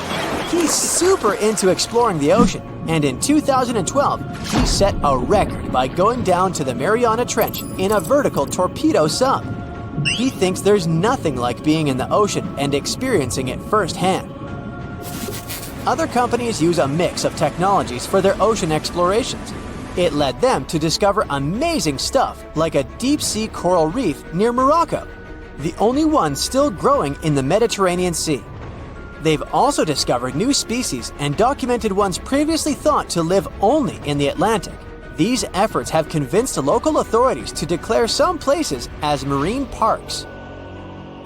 He's super into exploring the ocean, and in 2012, he set a record by going down to the Mariana Trench in a vertical torpedo sub. He thinks there's nothing like being in the ocean and experiencing it firsthand. Other companies use a mix of technologies for their ocean explorations. It led them to discover amazing stuff like a deep-sea coral reef near Morocco, the only one still growing in the Mediterranean Sea. They've also discovered new species and documented ones previously thought to live only in the Atlantic. These efforts have convinced local authorities to declare some places as marine parks.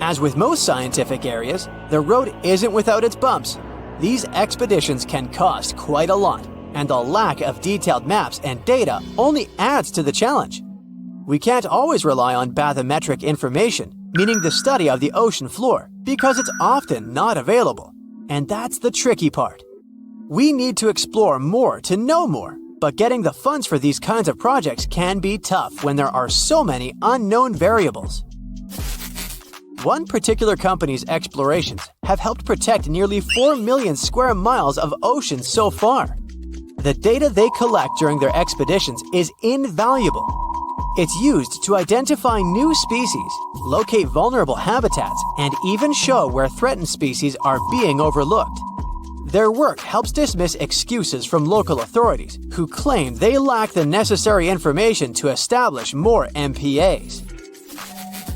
As with most scientific areas, the road isn't without its bumps. These expeditions can cost quite a lot, and the lack of detailed maps and data only adds to the challenge. We can't always rely on bathymetric information, meaning the study of the ocean floor, because it's often not available. And that's the tricky part. We need to explore more to know more, but getting the funds for these kinds of projects can be tough when there are so many unknown variables. One particular company's explorations have helped protect nearly 4 million square miles of ocean so far. The data they collect during their expeditions is invaluable. It's used to identify new species, locate vulnerable habitats, and even show where threatened species are being overlooked. Their work helps dismiss excuses from local authorities who claim they lack the necessary information to establish more MPAs.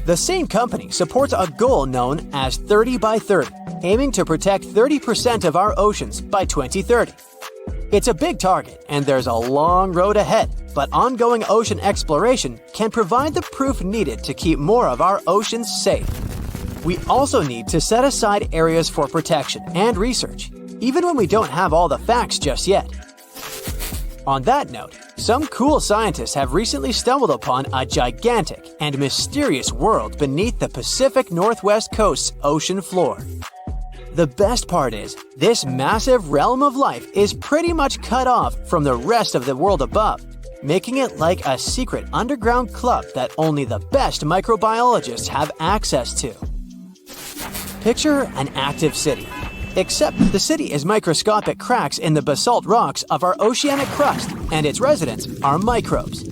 The same company supports a goal known as 30 by 30, aiming to protect 30% of our oceans by 2030. It's a big target, and there's a long road ahead, but ongoing ocean exploration can provide the proof needed to keep more of our oceans safe. We also need to set aside areas for protection and research, even when we don't have all the facts just yet. On that note, some cool scientists have recently stumbled upon a gigantic and mysterious world beneath the Pacific Northwest coast's ocean floor. The best part is, this massive realm of life is pretty much cut off from the rest of the world above, making it like a secret underground club that only the best microbiologists have access to. Picture an active city. Except the city is microscopic cracks in the basalt rocks of our oceanic crust, and its residents are microbes.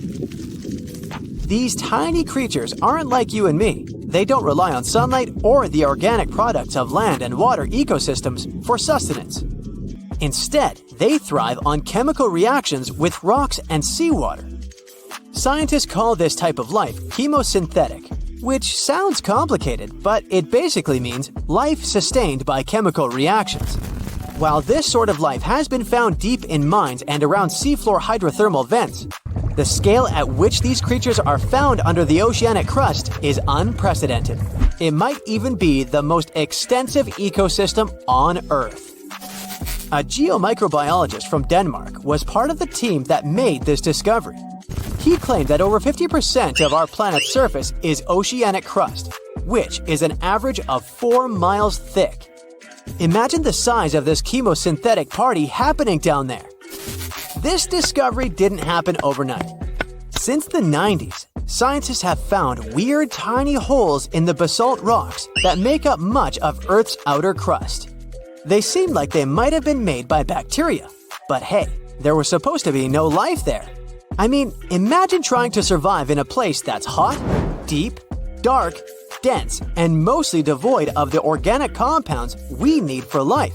These tiny creatures aren't like you and me. They don't rely on sunlight or the organic products of land and water ecosystems for sustenance. Instead, they thrive on chemical reactions with rocks and seawater. Scientists call this type of life chemosynthetic, which sounds complicated, but it basically means life sustained by chemical reactions. While this sort of life has been found deep in mines and around seafloor hydrothermal vents, the scale at which these creatures are found under the oceanic crust is unprecedented. It might even be the most extensive ecosystem on Earth. A geomicrobiologist from Denmark was part of the team that made this discovery. He claimed that over 50% of our planet's surface is oceanic crust, which is an average of 4 miles thick. Imagine the size of this chemosynthetic party happening down there. This discovery didn't happen overnight. Since the 90s, scientists have found weird tiny holes in the basalt rocks that make up much of Earth's outer crust. They seem like they might have been made by bacteria, but hey, there was supposed to be no life there. I mean, imagine trying to survive in a place that's hot, deep, dark, dense, and mostly devoid of the organic compounds we need for life.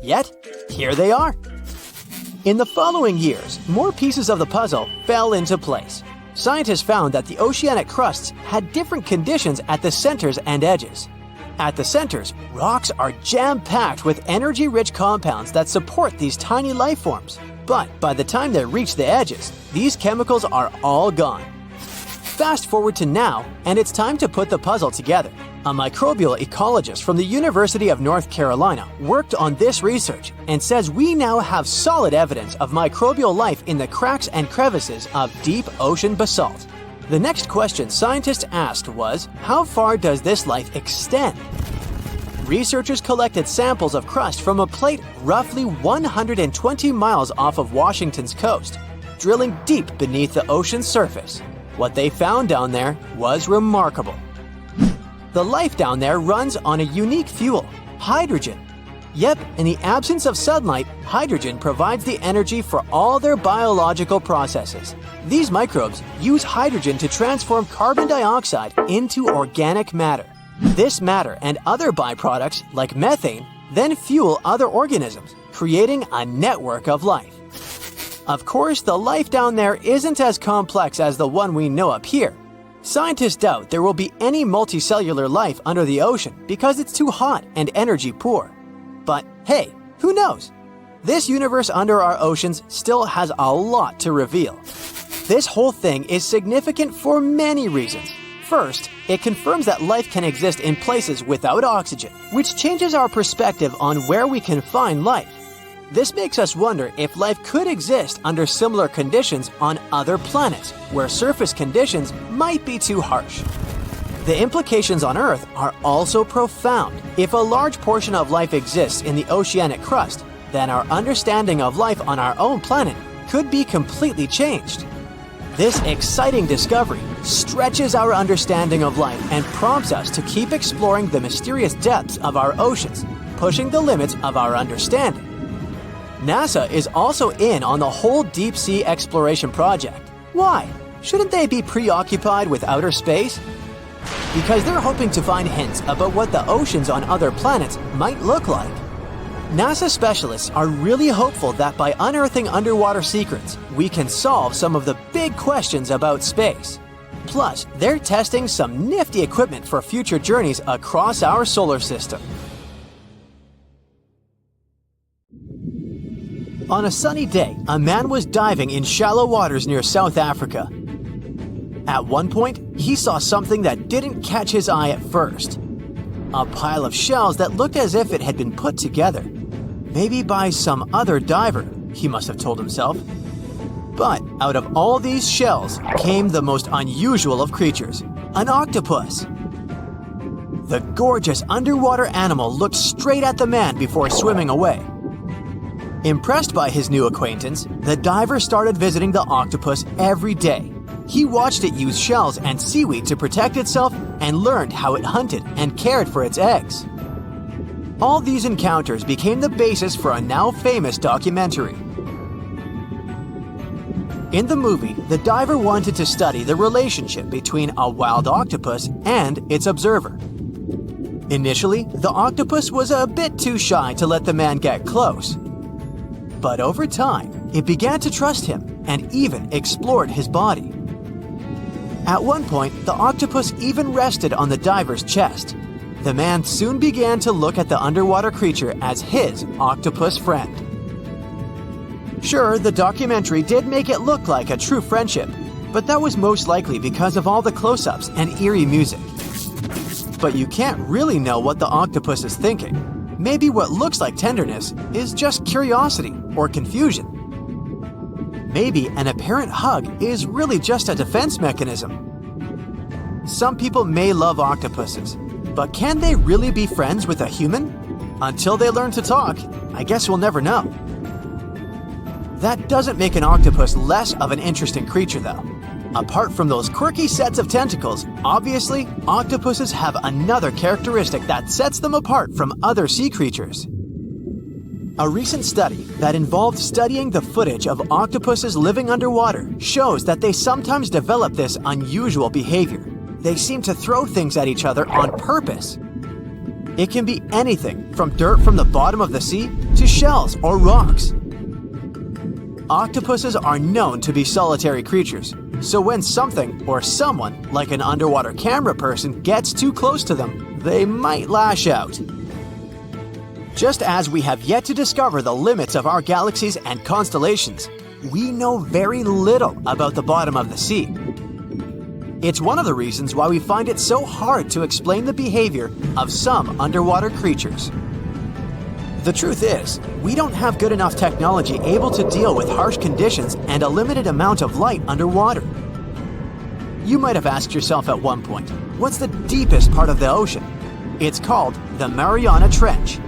Yet, here they are. In the following years, more pieces of the puzzle fell into place. Scientists found that the oceanic crusts had different conditions at the centers and edges. At the centers, rocks are jam-packed with energy-rich compounds that support these tiny life forms. But by the time they reach the edges, these chemicals are all gone. Fast forward to now, and it's time to put the puzzle together. A microbial ecologist from the University of North Carolina worked on this research and says we now have solid evidence of microbial life in the cracks and crevices of deep ocean basalt. The next question scientists asked was, how far does this life extend? Researchers collected samples of crust from a plate roughly 120 miles off of Washington's coast, drilling deep beneath the ocean's surface. What they found down there was remarkable. The life down there runs on a unique fuel, hydrogen. Yep, in the absence of sunlight, hydrogen provides the energy for all their biological processes. These microbes use hydrogen to transform carbon dioxide into organic matter. This matter and other byproducts, like methane, then fuel other organisms, creating a network of life. Of course, the life down there isn't as complex as the one we know up here. Scientists doubt there will be any multicellular life under the ocean because it's too hot and energy poor. But hey, who knows? This universe under our oceans still has a lot to reveal. This whole thing is significant for many reasons. First, it confirms that life can exist in places without oxygen, which changes our perspective on where we can find life. This makes us wonder if life could exist under similar conditions on other planets, where surface conditions might be too harsh. The implications on Earth are also profound. If a large portion of life exists in the oceanic crust, then our understanding of life on our own planet could be completely changed. This exciting discovery stretches our understanding of life and prompts us to keep exploring the mysterious depths of our oceans, pushing the limits of our understanding. NASA is also in on the whole deep sea exploration project. Why? Shouldn't they be preoccupied with outer space? Because they're hoping to find hints about what the oceans on other planets might look like. NASA specialists are really hopeful that by unearthing underwater secrets, we can solve some of the big questions about space. Plus, they're testing some nifty equipment for future journeys across our solar system. On a sunny day, a man was diving in shallow waters near South Africa. At one point, he saw something that didn't catch his eye at first. A pile of shells that looked as if it had been put together. Maybe by some other diver, he must have told himself. But out of all these shells came the most unusual of creatures, an octopus. The gorgeous underwater animal looked straight at the man before swimming away. Impressed by his new acquaintance, the diver started visiting the octopus every day. He watched it use shells and seaweed to protect itself and learned how it hunted and cared for its eggs. All these encounters became the basis for a now famous documentary. In the movie, the diver wanted to study the relationship between a wild octopus and its observer. Initially, the octopus was a bit too shy to let the man get close. But over time, it began to trust him and even explored his body. At one point, the octopus even rested on the diver's chest. The man soon began to look at the underwater creature as his octopus friend. Sure, the documentary did make it look like a true friendship, but that was most likely because of all the close-ups and eerie music. But you can't really know what the octopus is thinking. Maybe what looks like tenderness is just curiosity or confusion. Maybe an apparent hug is really just a defense mechanism. Some people may love octopuses, but can they really be friends with a human? Until they learn to talk, I guess we'll never know. That doesn't make an octopus less of an interesting creature, though. Apart from those quirky sets of tentacles, obviously, octopuses have another characteristic that sets them apart from other sea creatures. A recent study that involved studying the footage of octopuses living underwater shows that they sometimes develop this unusual behavior. They seem to throw things at each other on purpose. It can be anything from dirt from the bottom of the sea to shells or rocks. Octopuses are known to be solitary creatures, so when something or someone, like an underwater camera person, gets too close to them, they might lash out. Just as we have yet to discover the limits of our galaxies and constellations, we know very little about the bottom of the sea. It's one of the reasons why we find it so hard to explain the behavior of some underwater creatures. The truth is, we don't have good enough technology able to deal with harsh conditions and a limited amount of light underwater. You might have asked yourself at one point, what's the deepest part of the ocean? It's called the Mariana Trench.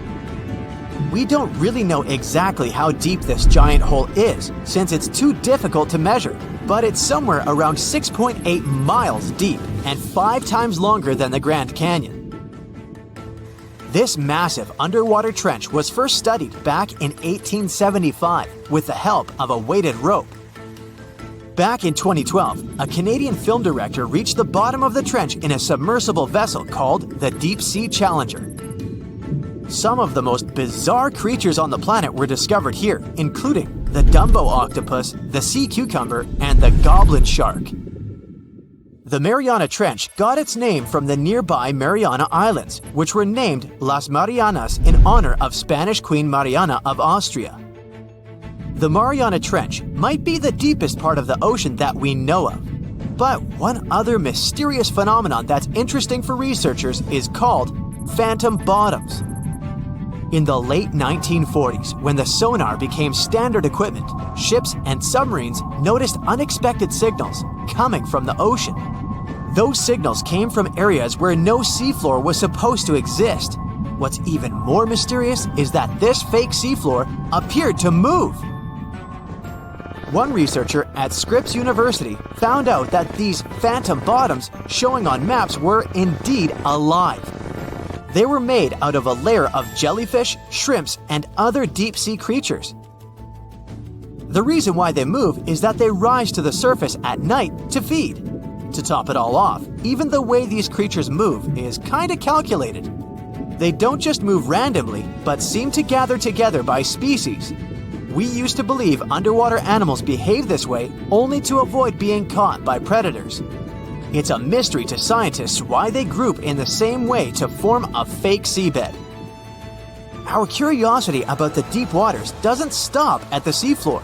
We don't really know exactly how deep this giant hole is, since it's too difficult to measure, but it's somewhere around 6.8 miles deep and 5 times longer than the Grand Canyon. This massive underwater trench was first studied back in 1875 with the help of a weighted rope. Back in 2012, a Canadian film director reached the bottom of the trench in a submersible vessel called the Deep Sea Challenger. Some of the most bizarre creatures on the planet were discovered here, including the Dumbo octopus, the sea cucumber, and the goblin shark. The Mariana Trench got its name from the nearby Mariana Islands, which were named Las Marianas in honor of Spanish Queen Mariana of Austria. The Mariana Trench might be the deepest part of the ocean that we know of. But one other mysterious phenomenon that's interesting for researchers is called phantom bottoms. In the late 1940s, when the sonar became standard equipment, ships and submarines noticed unexpected signals coming from the ocean. Those signals came from areas where no seafloor was supposed to exist. What's even more mysterious is that this fake seafloor appeared to move. One researcher at Scripps University found out that these phantom bottoms showing on maps were indeed alive. They were made out of a layer of jellyfish, shrimps, and other deep-sea creatures. The reason why they move is that they rise to the surface at night to feed. To top it all off, even the way these creatures move is kinda calculated. They don't just move randomly, but seem to gather together by species. We used to believe underwater animals behave this way only to avoid being caught by predators. It's a mystery to scientists why they group in the same way to form a fake seabed. Our curiosity about the deep waters doesn't stop at the seafloor.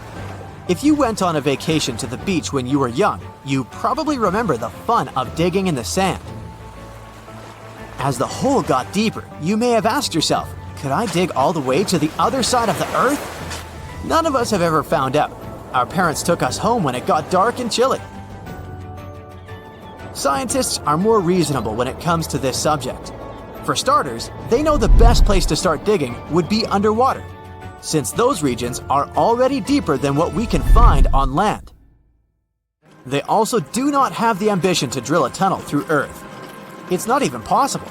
If you went on a vacation to the beach when you were young, you probably remember the fun of digging in the sand. As the hole got deeper, you may have asked yourself, could I dig all the way to the other side of the earth? None of us have ever found out. Our parents took us home when it got dark and chilly. Scientists are more reasonable when it comes to this subject. For starters, they know the best place to start digging would be underwater, since those regions are already deeper than what we can find on land. They also do not have the ambition to drill a tunnel through Earth. It's not even possible.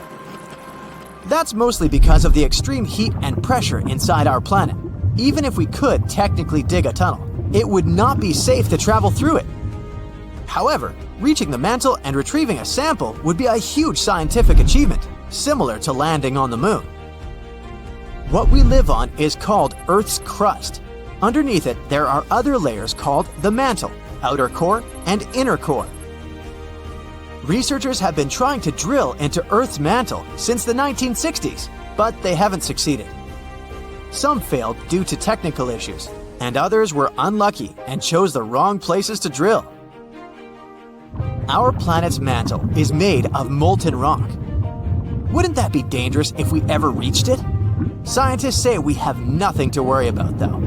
That's mostly because of the extreme heat and pressure inside our planet. Even if we could technically dig a tunnel, it would not be safe to travel through it. However, reaching the mantle and retrieving a sample would be a huge scientific achievement, similar to landing on the moon. What we live on is called Earth's crust. Underneath it, there are other layers called the mantle, outer core, and inner core. Researchers have been trying to drill into Earth's mantle since the 1960s, but they haven't succeeded. Some failed due to technical issues, and others were unlucky and chose the wrong places to drill. Our planet's mantle is made of molten rock. Wouldn't that be dangerous if we ever reached it? Scientists say we have nothing to worry about, though.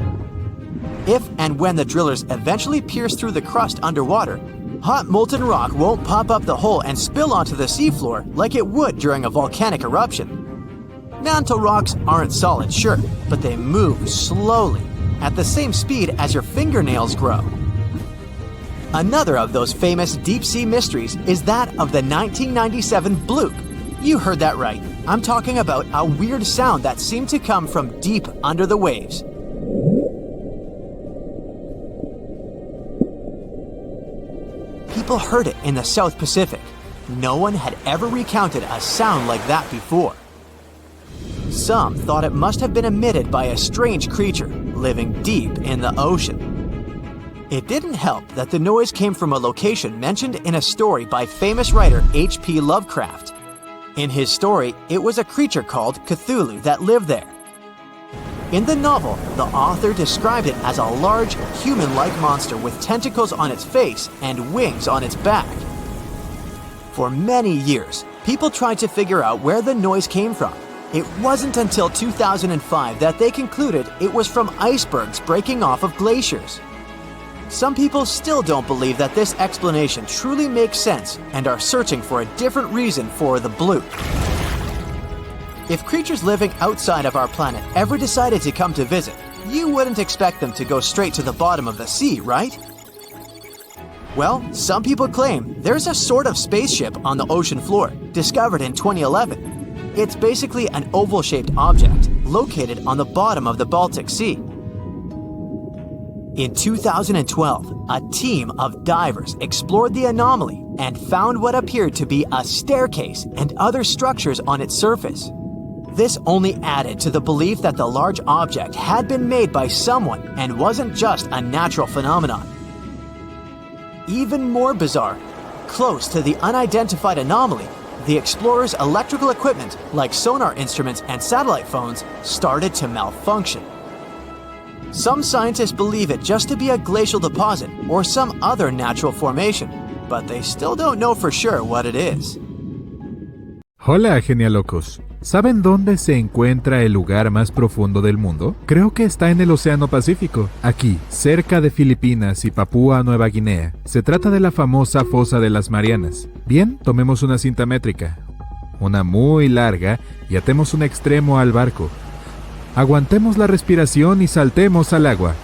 If and when the drillers eventually pierce through the crust underwater, hot molten rock won't pop up the hole and spill onto the seafloor like it would during a volcanic eruption. Mantle rocks aren't solid, sure, but they move slowly, at the same speed as your fingernails grow. Another of those famous deep-sea mysteries is that of the 1997 bloop. You heard that right. I'm talking about a weird sound that seemed to come from deep under the waves. People heard it in the South Pacific. No one had ever recounted a sound like that before. Some thought it must have been emitted by a strange creature living deep in the ocean. It didn't help that the noise came from a location mentioned in a story by famous writer H.P. Lovecraft. In his story, it was a creature called Cthulhu that lived there. In the novel, the author described it as a large, human-like monster with tentacles on its face and wings on its back. For many years, people tried to figure out where the noise came from. It wasn't until 2005 that they concluded it was from icebergs breaking off of glaciers. Some people still don't believe that this explanation truly makes sense and are searching for a different reason for the bloop. If creatures living outside of our planet ever decided to come to visit, you wouldn't expect them to go straight to the bottom of the sea, right? Well, some people claim there's a sort of spaceship on the ocean floor, discovered in 2011. It's basically an oval-shaped object located on the bottom of the Baltic Sea. In 2012, a team of divers explored the anomaly and found what appeared to be a staircase and other structures on its surface. This only added to the belief that the large object had been made by someone and wasn't just a natural phenomenon. Even more bizarre, close to the unidentified anomaly, the explorers' electrical equipment, like sonar instruments and satellite phones, started to malfunction. Some scientists believe it just to be a glacial deposit or some other natural formation, but they still don't know for sure what it is. Hola, genialocos. ¿Saben dónde se encuentra el lugar más profundo del mundo? Creo que está en el Océano Pacífico, aquí, cerca de Filipinas y Papúa Nueva Guinea. Se trata de la famosa Fosa de las Marianas. Bien, tomemos una cinta métrica, una muy larga, y atemos un extremo al barco. Aguantemos la respiración y saltemos al agua.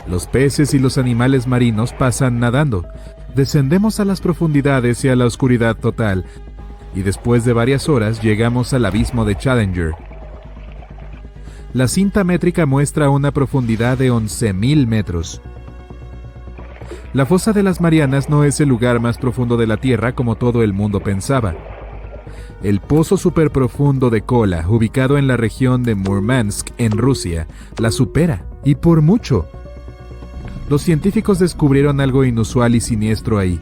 Los peces y los animales marinos pasan nadando. Descendemos a las profundidades y a la oscuridad total, y después de varias horas llegamos al abismo de Challenger. La cinta métrica muestra una profundidad de 11.000 metros. La Fosa de las Marianas no es el lugar más profundo de la Tierra como todo el mundo pensaba. El pozo superprofundo de Kola, ubicado en la región de Murmansk, en Rusia, la supera, y por mucho. Los científicos descubrieron algo inusual y siniestro ahí.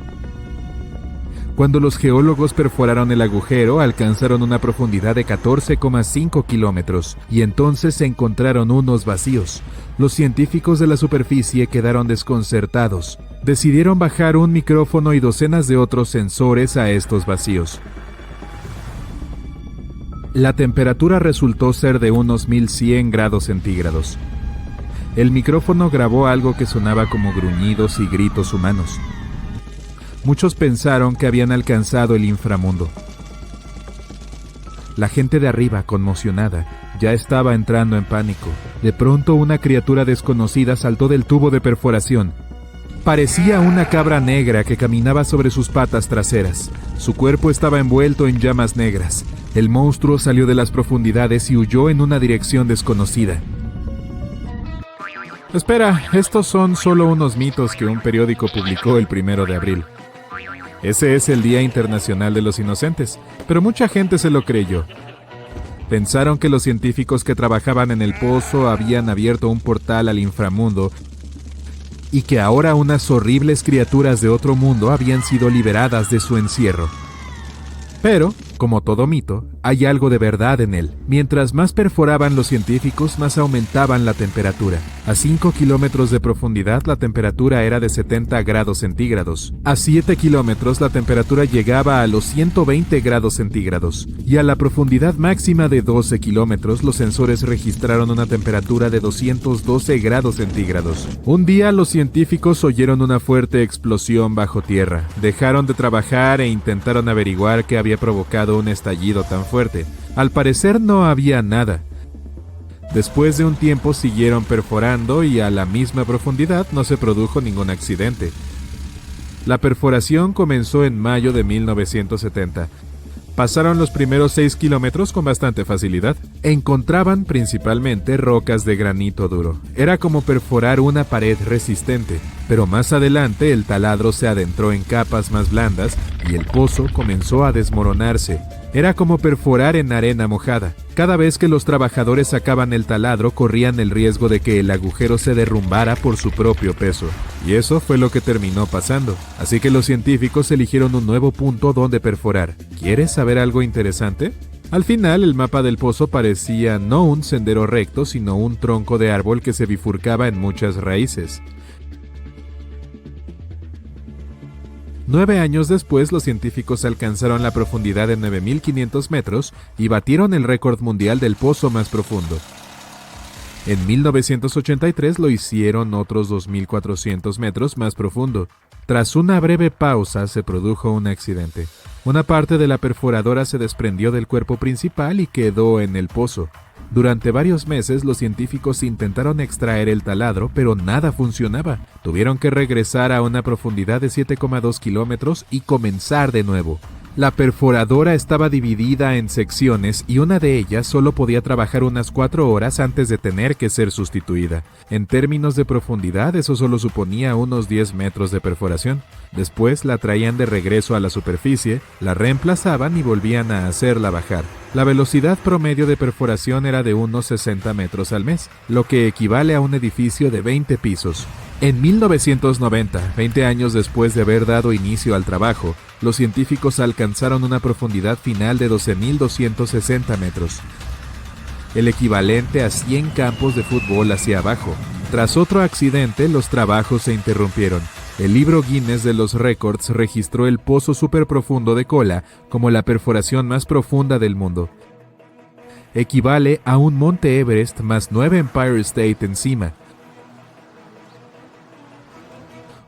Cuando los geólogos perforaron el agujero, alcanzaron una profundidad de 14,5 kilómetros, y entonces se encontraron unos vacíos. Los científicos de la superficie quedaron desconcertados. Decidieron bajar un micrófono y docenas de otros sensores a estos vacíos. La temperatura resultó ser de unos 1100 grados centígrados. El micrófono grabó algo que sonaba como gruñidos y gritos humanos. Muchos pensaron que habían alcanzado el inframundo. La gente de arriba, conmocionada, ya estaba entrando en pánico. De pronto una criatura desconocida saltó del tubo de perforación. Parecía una cabra negra que caminaba sobre sus patas traseras. Su cuerpo estaba envuelto en llamas negras. El monstruo salió de las profundidades y huyó en una dirección desconocida. Espera, estos son solo unos mitos que un periódico publicó el 1 de abril. Ese es el Día Internacional de los Inocentes, pero mucha gente se lo creyó. Pensaron que los científicos que trabajaban en el pozo habían abierto un portal al inframundo y que ahora unas horribles criaturas de otro mundo habían sido liberadas de su encierro. Pero, como todo mito, hay algo de verdad en él. Mientras más perforaban los científicos, más aumentaban la temperatura. A 5 kilómetros de profundidad, la temperatura era de 70 grados centígrados. A 7 kilómetros, la temperatura llegaba a los 120 grados centígrados. Y a la profundidad máxima de 12 kilómetros, los sensores registraron una temperatura de 212 grados centígrados. Un día, los científicos oyeron una fuerte explosión bajo tierra. Dejaron de trabajar e intentaron averiguar qué había provocado un estallido tan fuerte. Al parecer no había nada. Después de un tiempo siguieron perforando y a la misma profundidad no se produjo ningún accidente. La perforación comenzó en mayo de 1970. Pasaron los primeros 6 kilómetros con bastante facilidad. Encontraban principalmente rocas de granito duro. Era como perforar una pared resistente, pero más adelante el taladro se adentró en capas más blandas y el pozo comenzó a desmoronarse. Era como perforar en arena mojada. Cada vez que los trabajadores sacaban el taladro, corrían el riesgo de que el agujero se derrumbara por su propio peso. Y eso fue lo que terminó pasando. Así que los científicos eligieron un nuevo punto donde perforar. ¿Quieres saber algo interesante? Al final, el mapa del pozo parecía no un sendero recto, sino un tronco de árbol que se bifurcaba en muchas raíces. 9 años después, los científicos alcanzaron la profundidad de 9.500 metros y batieron el récord mundial del pozo más profundo. En 1983 lo hicieron otros 2.400 metros más profundo. Tras una breve pausa, se produjo un accidente. Una parte de la perforadora se desprendió del cuerpo principal y quedó en el pozo. Durante varios meses los científicos intentaron extraer el taladro, pero nada funcionaba. Tuvieron que regresar a una profundidad de 7,2 kilómetros y comenzar de nuevo. La perforadora estaba dividida en secciones y una de ellas solo podía trabajar unas 4 horas antes de tener que ser sustituida. En términos de profundidad, eso solo suponía unos 10 metros de perforación. Después la traían de regreso a la superficie, la reemplazaban y volvían a hacerla bajar. La velocidad promedio de perforación era de unos 60 metros al mes, lo que equivale a un edificio de 20 pisos. En 1990, 20 años después de haber dado inicio al trabajo, los científicos alcanzaron una profundidad final de 12.260 metros. el equivalente a 100 campos de fútbol hacia abajo. Tras otro accidente, los trabajos se interrumpieron. El libro Guinness de los récords registró el pozo superprofundo de Kola como la perforación más profunda del mundo. Equivale a un Monte Everest más 9 Empire State encima.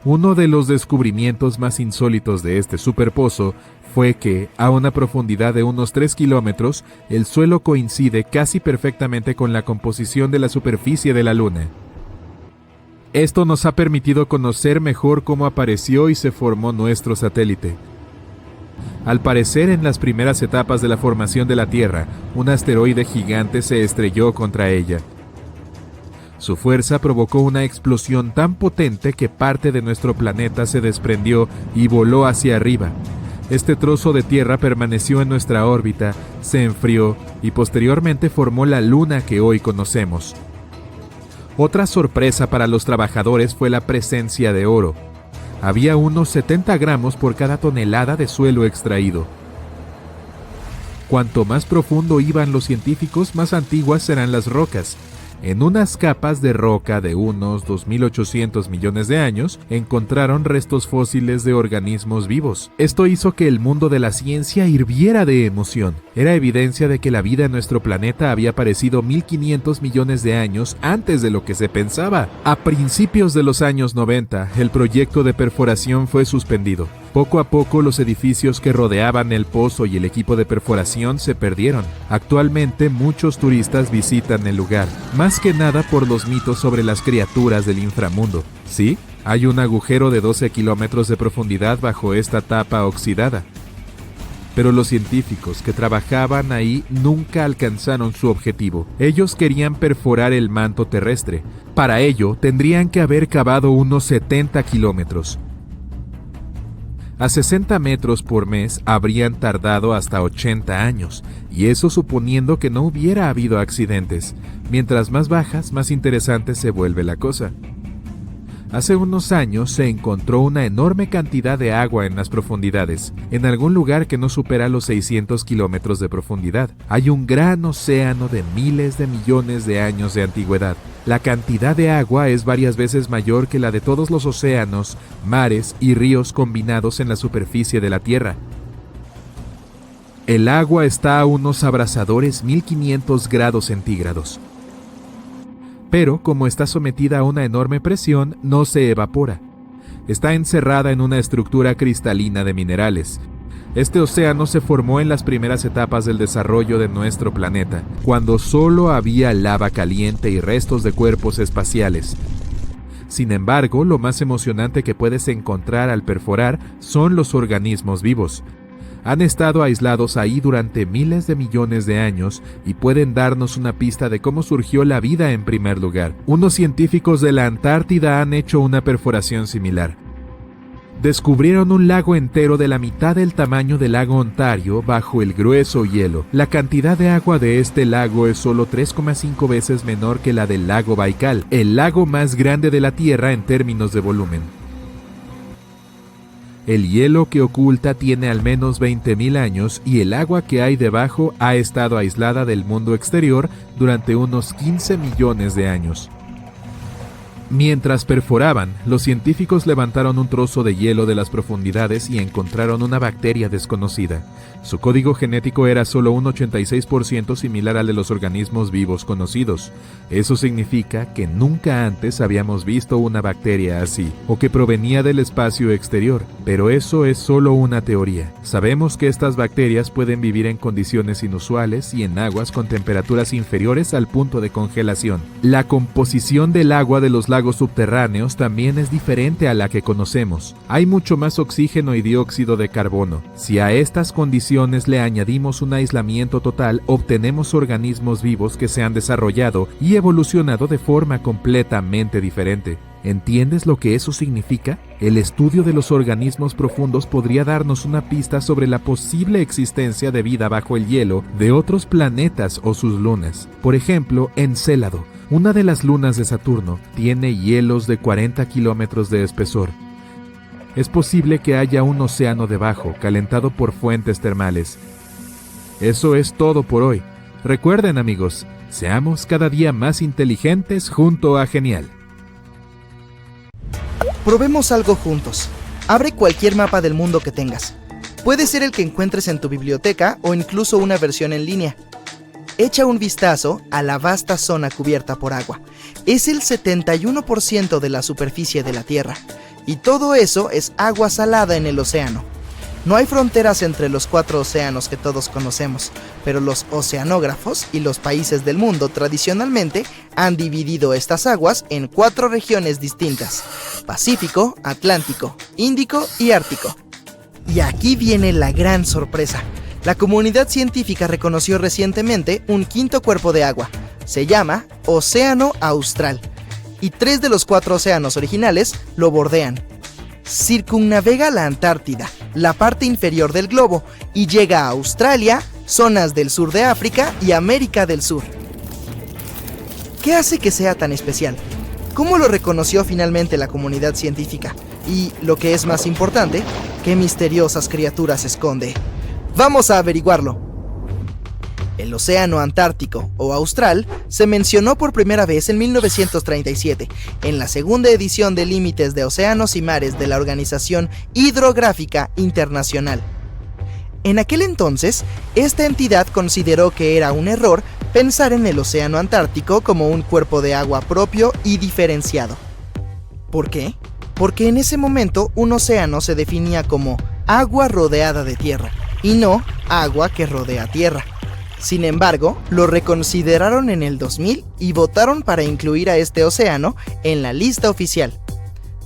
Uno de los descubrimientos más insólitos de este superpozo fue que, a una profundidad de unos 3 kilómetros, el suelo coincide casi perfectamente con la composición de la superficie de la Luna. Esto nos ha permitido conocer mejor cómo apareció y se formó nuestro satélite. Al parecer, en las primeras etapas de la formación de la Tierra, un asteroide gigante se estrelló contra ella. Su fuerza provocó una explosión tan potente que parte de nuestro planeta se desprendió y voló hacia arriba. Este trozo de tierra permaneció en nuestra órbita, se enfrió y posteriormente formó la Luna que hoy conocemos. Otra sorpresa para los trabajadores fue la presencia de oro. Había unos 70 gramos por cada tonelada de suelo extraído. Cuanto más profundo iban los científicos, más antiguas serán las rocas. En unas capas de roca de unos 2.800 millones de años, encontraron restos fósiles de organismos vivos. Esto hizo que el mundo de la ciencia hirviera de emoción. Era evidencia de que la vida en nuestro planeta había aparecido 1.500 millones de años antes de lo que se pensaba. A principios de los años 90, el proyecto de perforación fue suspendido. Poco a poco, los edificios que rodeaban el pozo y el equipo de perforación se perdieron. Actualmente, muchos turistas visitan el lugar, más que nada por los mitos sobre las criaturas del inframundo. Sí, hay un agujero de 12 kilómetros de profundidad bajo esta tapa oxidada. Pero los científicos que trabajaban ahí nunca alcanzaron su objetivo. Ellos querían perforar el manto terrestre. Para ello, tendrían que haber cavado unos 70 kilómetros. A 60 metros por mes habrían tardado hasta 80 años, y eso suponiendo que no hubiera habido accidentes. Mientras más bajas, más interesante se vuelve la cosa. Hace unos años se encontró una enorme cantidad de agua en las profundidades, en algún lugar que no supera los 600 kilómetros de profundidad. Hay un gran océano de miles de millones de años de antigüedad. La cantidad de agua es varias veces mayor que la de todos los océanos, mares y ríos combinados en la superficie de la Tierra. El agua está a unos abrasadores 1500 grados centígrados. Pero, como está sometida a una enorme presión, no se evapora. Está encerrada en una estructura cristalina de minerales. Este océano se formó en las primeras etapas del desarrollo de nuestro planeta, cuando solo había lava caliente y restos de cuerpos espaciales. Sin embargo, lo más emocionante que puedes encontrar al perforar son los organismos vivos. Han estado aislados ahí durante miles de millones de años y pueden darnos una pista de cómo surgió la vida en primer lugar. Unos científicos de la Antártida han hecho una perforación similar. Descubrieron un lago entero de la mitad del tamaño del lago Ontario bajo el grueso hielo. La cantidad de agua de este lago es solo 3,5 veces menor que la del lago Baikal, el lago más grande de la Tierra en términos de volumen. El hielo que oculta tiene al menos 20.000 años y el agua que hay debajo ha estado aislada del mundo exterior durante unos 15 millones de años. Mientras perforaban, los científicos levantaron un trozo de hielo de las profundidades y encontraron una bacteria desconocida. Su código genético era solo un 86% similar al de los organismos vivos conocidos. Eso significa que nunca antes habíamos visto una bacteria así, o que provenía del espacio exterior. Pero eso es solo una teoría. Sabemos que estas bacterias pueden vivir en condiciones inusuales y en aguas con temperaturas inferiores al punto de congelación. La composición del agua de los lagos subterráneos también es diferente a la que conocemos. Hay mucho más oxígeno y dióxido de carbono. Si a estas condiciones le añadimos un aislamiento total, obtenemos organismos vivos que se han desarrollado y evolucionado de forma completamente diferente. ¿Entiendes lo que eso significa? El estudio de los organismos profundos podría darnos una pista sobre la posible existencia de vida bajo el hielo de otros planetas o sus lunas. Por ejemplo, Encélado, una de las lunas de Saturno, tiene hielos de 40 kilómetros de espesor. Es posible que haya un océano debajo, calentado por fuentes termales. Eso es todo por hoy. Recuerden, amigos, Seamos cada día más inteligentes junto a Genial. Probemos algo juntos. Abre cualquier mapa del mundo que tengas. Puede ser el que encuentres en tu biblioteca o incluso una versión en línea. Echa un vistazo a la vasta zona cubierta por agua. Es el 71% de la superficie de la Tierra. Y todo eso es agua salada en el océano. No hay fronteras entre los 4 océanos que todos conocemos, pero los oceanógrafos y los países del mundo tradicionalmente han dividido estas aguas en 4 regiones distintas: Pacífico, Atlántico, Índico y Ártico. Y aquí viene la gran sorpresa. La comunidad científica reconoció recientemente un 5º cuerpo de agua. Se llama Océano Austral. Y 3 de los 4 océanos originales lo bordean. Circunnavega la Antártida, la parte inferior del globo, y llega a Australia, zonas del sur de África y América del Sur. ¿Qué hace que sea tan especial? ¿Cómo lo reconoció finalmente la comunidad científica? Y, lo que es más importante, ¿qué misteriosas criaturas esconde? ¡Vamos a averiguarlo! El océano Antártico, o Austral, se mencionó por primera vez en 1937, en la segunda edición de Límites de Océanos y Mares de la Organización Hidrográfica Internacional. En aquel entonces, esta entidad consideró que era un error pensar en el océano Antártico como un cuerpo de agua propio y diferenciado. ¿Por qué? Porque en ese momento un océano se definía como agua rodeada de tierra, y no agua que rodea tierra. Sin embargo, lo reconsideraron en el 2000 y votaron para incluir a este océano en la lista oficial.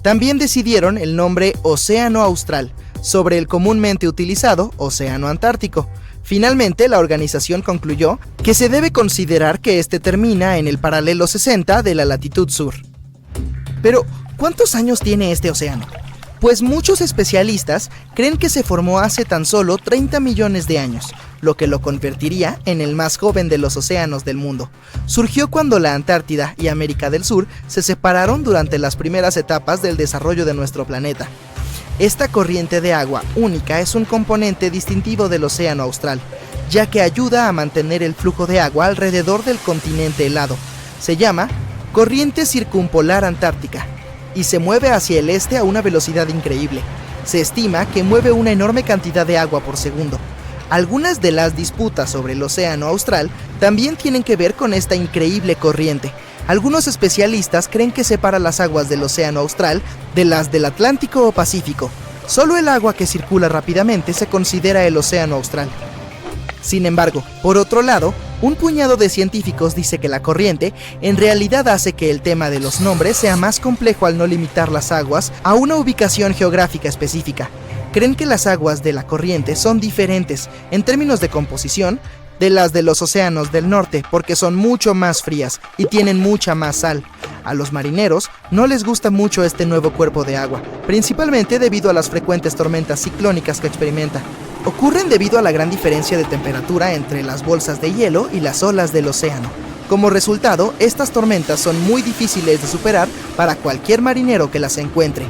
También decidieron el nombre Océano Austral, sobre el comúnmente utilizado Océano Antártico. Finalmente, la organización concluyó que se debe considerar que este termina en el paralelo 60 de la latitud sur. Pero, ¿cuántos años tiene este océano? Pues muchos especialistas creen que se formó hace tan solo 30 millones de años, lo que lo convertiría en el más joven de los océanos del mundo. Surgió cuando la Antártida y América del Sur se separaron durante las primeras etapas del desarrollo de nuestro planeta. Esta corriente de agua única es un componente distintivo del océano austral, ya que ayuda a mantener el flujo de agua alrededor del continente helado. Se llama corriente circumpolar antártica y se mueve hacia el este a una velocidad increíble. Se estima que mueve una enorme cantidad de agua por segundo. Algunas de las disputas sobre el océano austral también tienen que ver con esta increíble corriente. Algunos especialistas creen que separa las aguas del océano austral de las del Atlántico o Pacífico. Solo el agua que circula rápidamente se considera el océano austral. Sin embargo, por otro lado, un puñado de científicos dice que la corriente en realidad hace que el tema de los nombres sea más complejo al no limitar las aguas a una ubicación geográfica específica. Creen que las aguas de la corriente son diferentes en términos de composición de las de los océanos del norte porque son mucho más frías y tienen mucha más sal. A los marineros no les gusta mucho este nuevo cuerpo de agua, principalmente debido a las frecuentes tormentas ciclónicas que experimenta. Ocurren debido a la gran diferencia de temperatura entre las bolsas de hielo y las olas del océano. Como resultado, estas tormentas son muy difíciles de superar para cualquier marinero que las encuentre.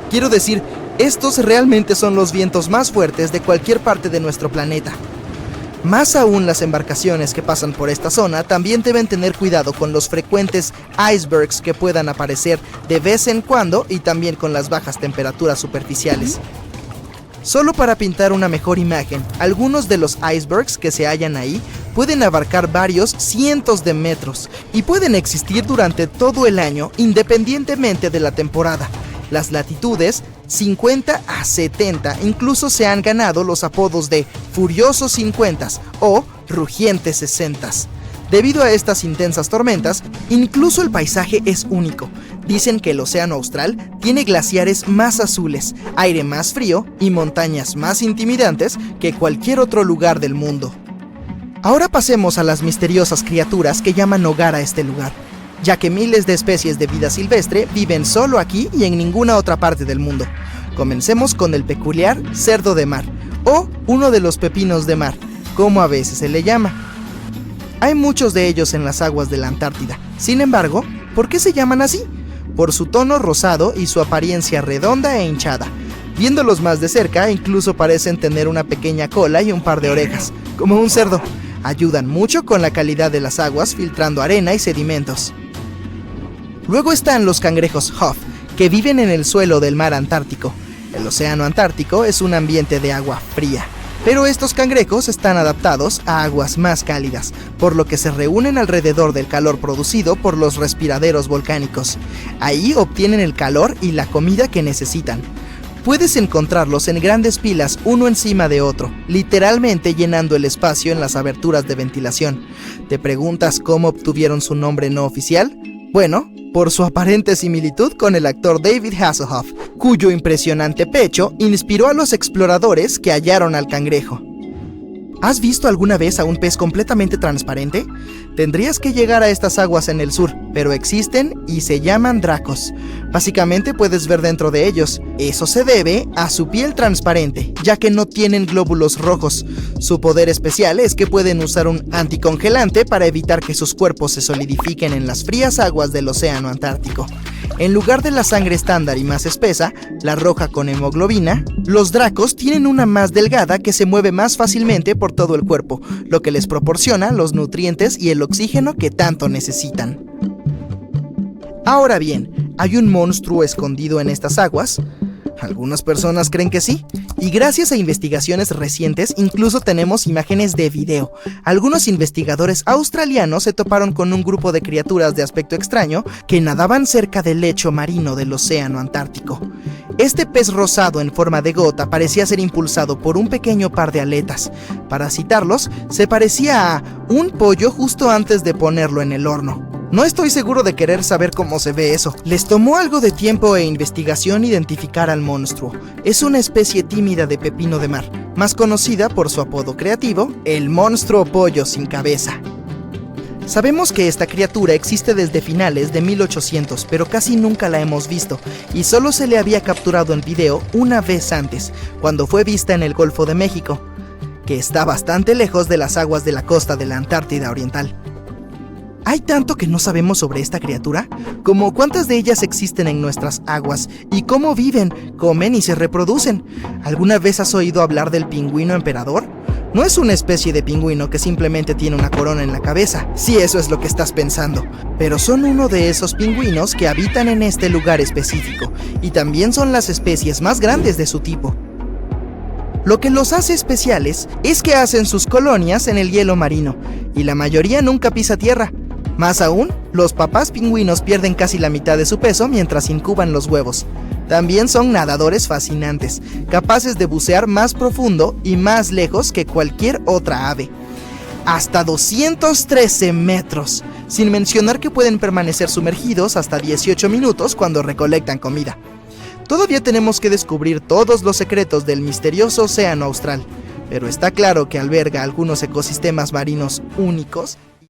Quiero decir, estos realmente son los vientos más fuertes de cualquier parte de nuestro planeta. Más aún, las embarcaciones que pasan por esta zona también deben tener cuidado con los frecuentes icebergs que puedan aparecer de vez en cuando y también con las bajas temperaturas superficiales. Solo para pintar una mejor imagen, algunos de los icebergs que se hallan ahí pueden abarcar varios cientos de metros y pueden existir durante todo el año independientemente de la temporada. Las latitudes 50 a 70 incluso se han ganado los apodos de Furiosos 50s o Rugientes 60s. Debido a estas intensas tormentas, incluso el paisaje es único. Dicen que el océano austral tiene glaciares más azules, aire más frío y montañas más intimidantes que cualquier otro lugar del mundo. Ahora pasemos a las misteriosas criaturas que llaman hogar a este lugar, ya que miles de especies de vida silvestre viven solo aquí y en ninguna otra parte del mundo. Comencemos con el peculiar cerdo de mar, o uno de los pepinos de mar, como a veces se le llama. Hay muchos de ellos en las aguas de la Antártida. Sin embargo, ¿por qué se llaman así? Por su tono rosado y su apariencia redonda e hinchada. Viéndolos más de cerca, incluso parecen tener una pequeña cola y un par de orejas, como un cerdo. Ayudan mucho con la calidad de las aguas, filtrando arena y sedimentos. Luego están los cangrejos Huff, que viven en el suelo del mar Antártico. El océano Antártico es un ambiente de agua fría, pero estos cangrejos están adaptados a aguas más cálidas, por lo que se reúnen alrededor del calor producido por los respiraderos volcánicos. Ahí obtienen el calor y la comida que necesitan. Puedes encontrarlos en grandes pilas uno encima de otro, literalmente llenando el espacio en las aberturas de ventilación. ¿Te preguntas cómo obtuvieron su nombre no oficial? Bueno, por su aparente similitud con el actor David Hasselhoff, cuyo impresionante pecho inspiró a los exploradores que hallaron al cangrejo. ¿Has visto alguna vez a un pez completamente transparente? Tendrías que llegar a estas aguas en el sur, pero existen y se llaman dracos. Básicamente puedes ver dentro de ellos. Eso se debe a su piel transparente, ya que no tienen glóbulos rojos. Su poder especial es que pueden usar un anticongelante para evitar que sus cuerpos se solidifiquen en las frías aguas del océano Antártico. En lugar de la sangre estándar y más espesa, la roja con hemoglobina, los dracos tienen una más delgada que se mueve más fácilmente por todo el cuerpo, lo que les proporciona los nutrientes y el oxígeno que tanto necesitan. Ahora bien, ¿hay un monstruo escondido en estas aguas? Algunas personas creen que sí, y gracias a investigaciones recientes incluso tenemos imágenes de video. Algunos investigadores australianos se toparon con un grupo de criaturas de aspecto extraño que nadaban cerca del lecho marino del océano Antártico. Este pez rosado en forma de gota parecía ser impulsado por un pequeño par de aletas. Para citarlos, se parecía a un pollo justo antes de ponerlo en el horno. No estoy seguro de querer saber cómo se ve eso. Les tomó algo de tiempo e investigación identificar al monstruo. Es una especie tímida de pepino de mar, más conocida por su apodo creativo, el monstruo pollo sin cabeza. Sabemos que esta criatura existe desde finales de 1800, pero casi nunca la hemos visto, y solo se le había capturado en video una vez antes, cuando fue vista en el Golfo de México, que está bastante lejos de las aguas de la costa de la Antártida Oriental. ¿Hay tanto que no sabemos sobre esta criatura? Como cuántas de ellas existen en nuestras aguas y cómo viven, comen y se reproducen. ¿Alguna vez has oído hablar del pingüino emperador? No es una especie de pingüino que simplemente tiene una corona en la cabeza, si eso es lo que estás pensando, pero son uno de esos pingüinos que habitan en este lugar específico y también son las especies más grandes de su tipo. Lo que los hace especiales es que hacen sus colonias en el hielo marino y la mayoría nunca pisa tierra. Más aún, los papás pingüinos pierden casi la mitad de su peso mientras incuban los huevos. También son nadadores fascinantes, capaces de bucear más profundo y más lejos que cualquier otra ave. Hasta 213 metros, sin mencionar que pueden permanecer sumergidos hasta 18 minutos cuando recolectan comida. Todavía tenemos que descubrir todos los secretos del misterioso océano austral, pero está claro que alberga algunos ecosistemas marinos únicos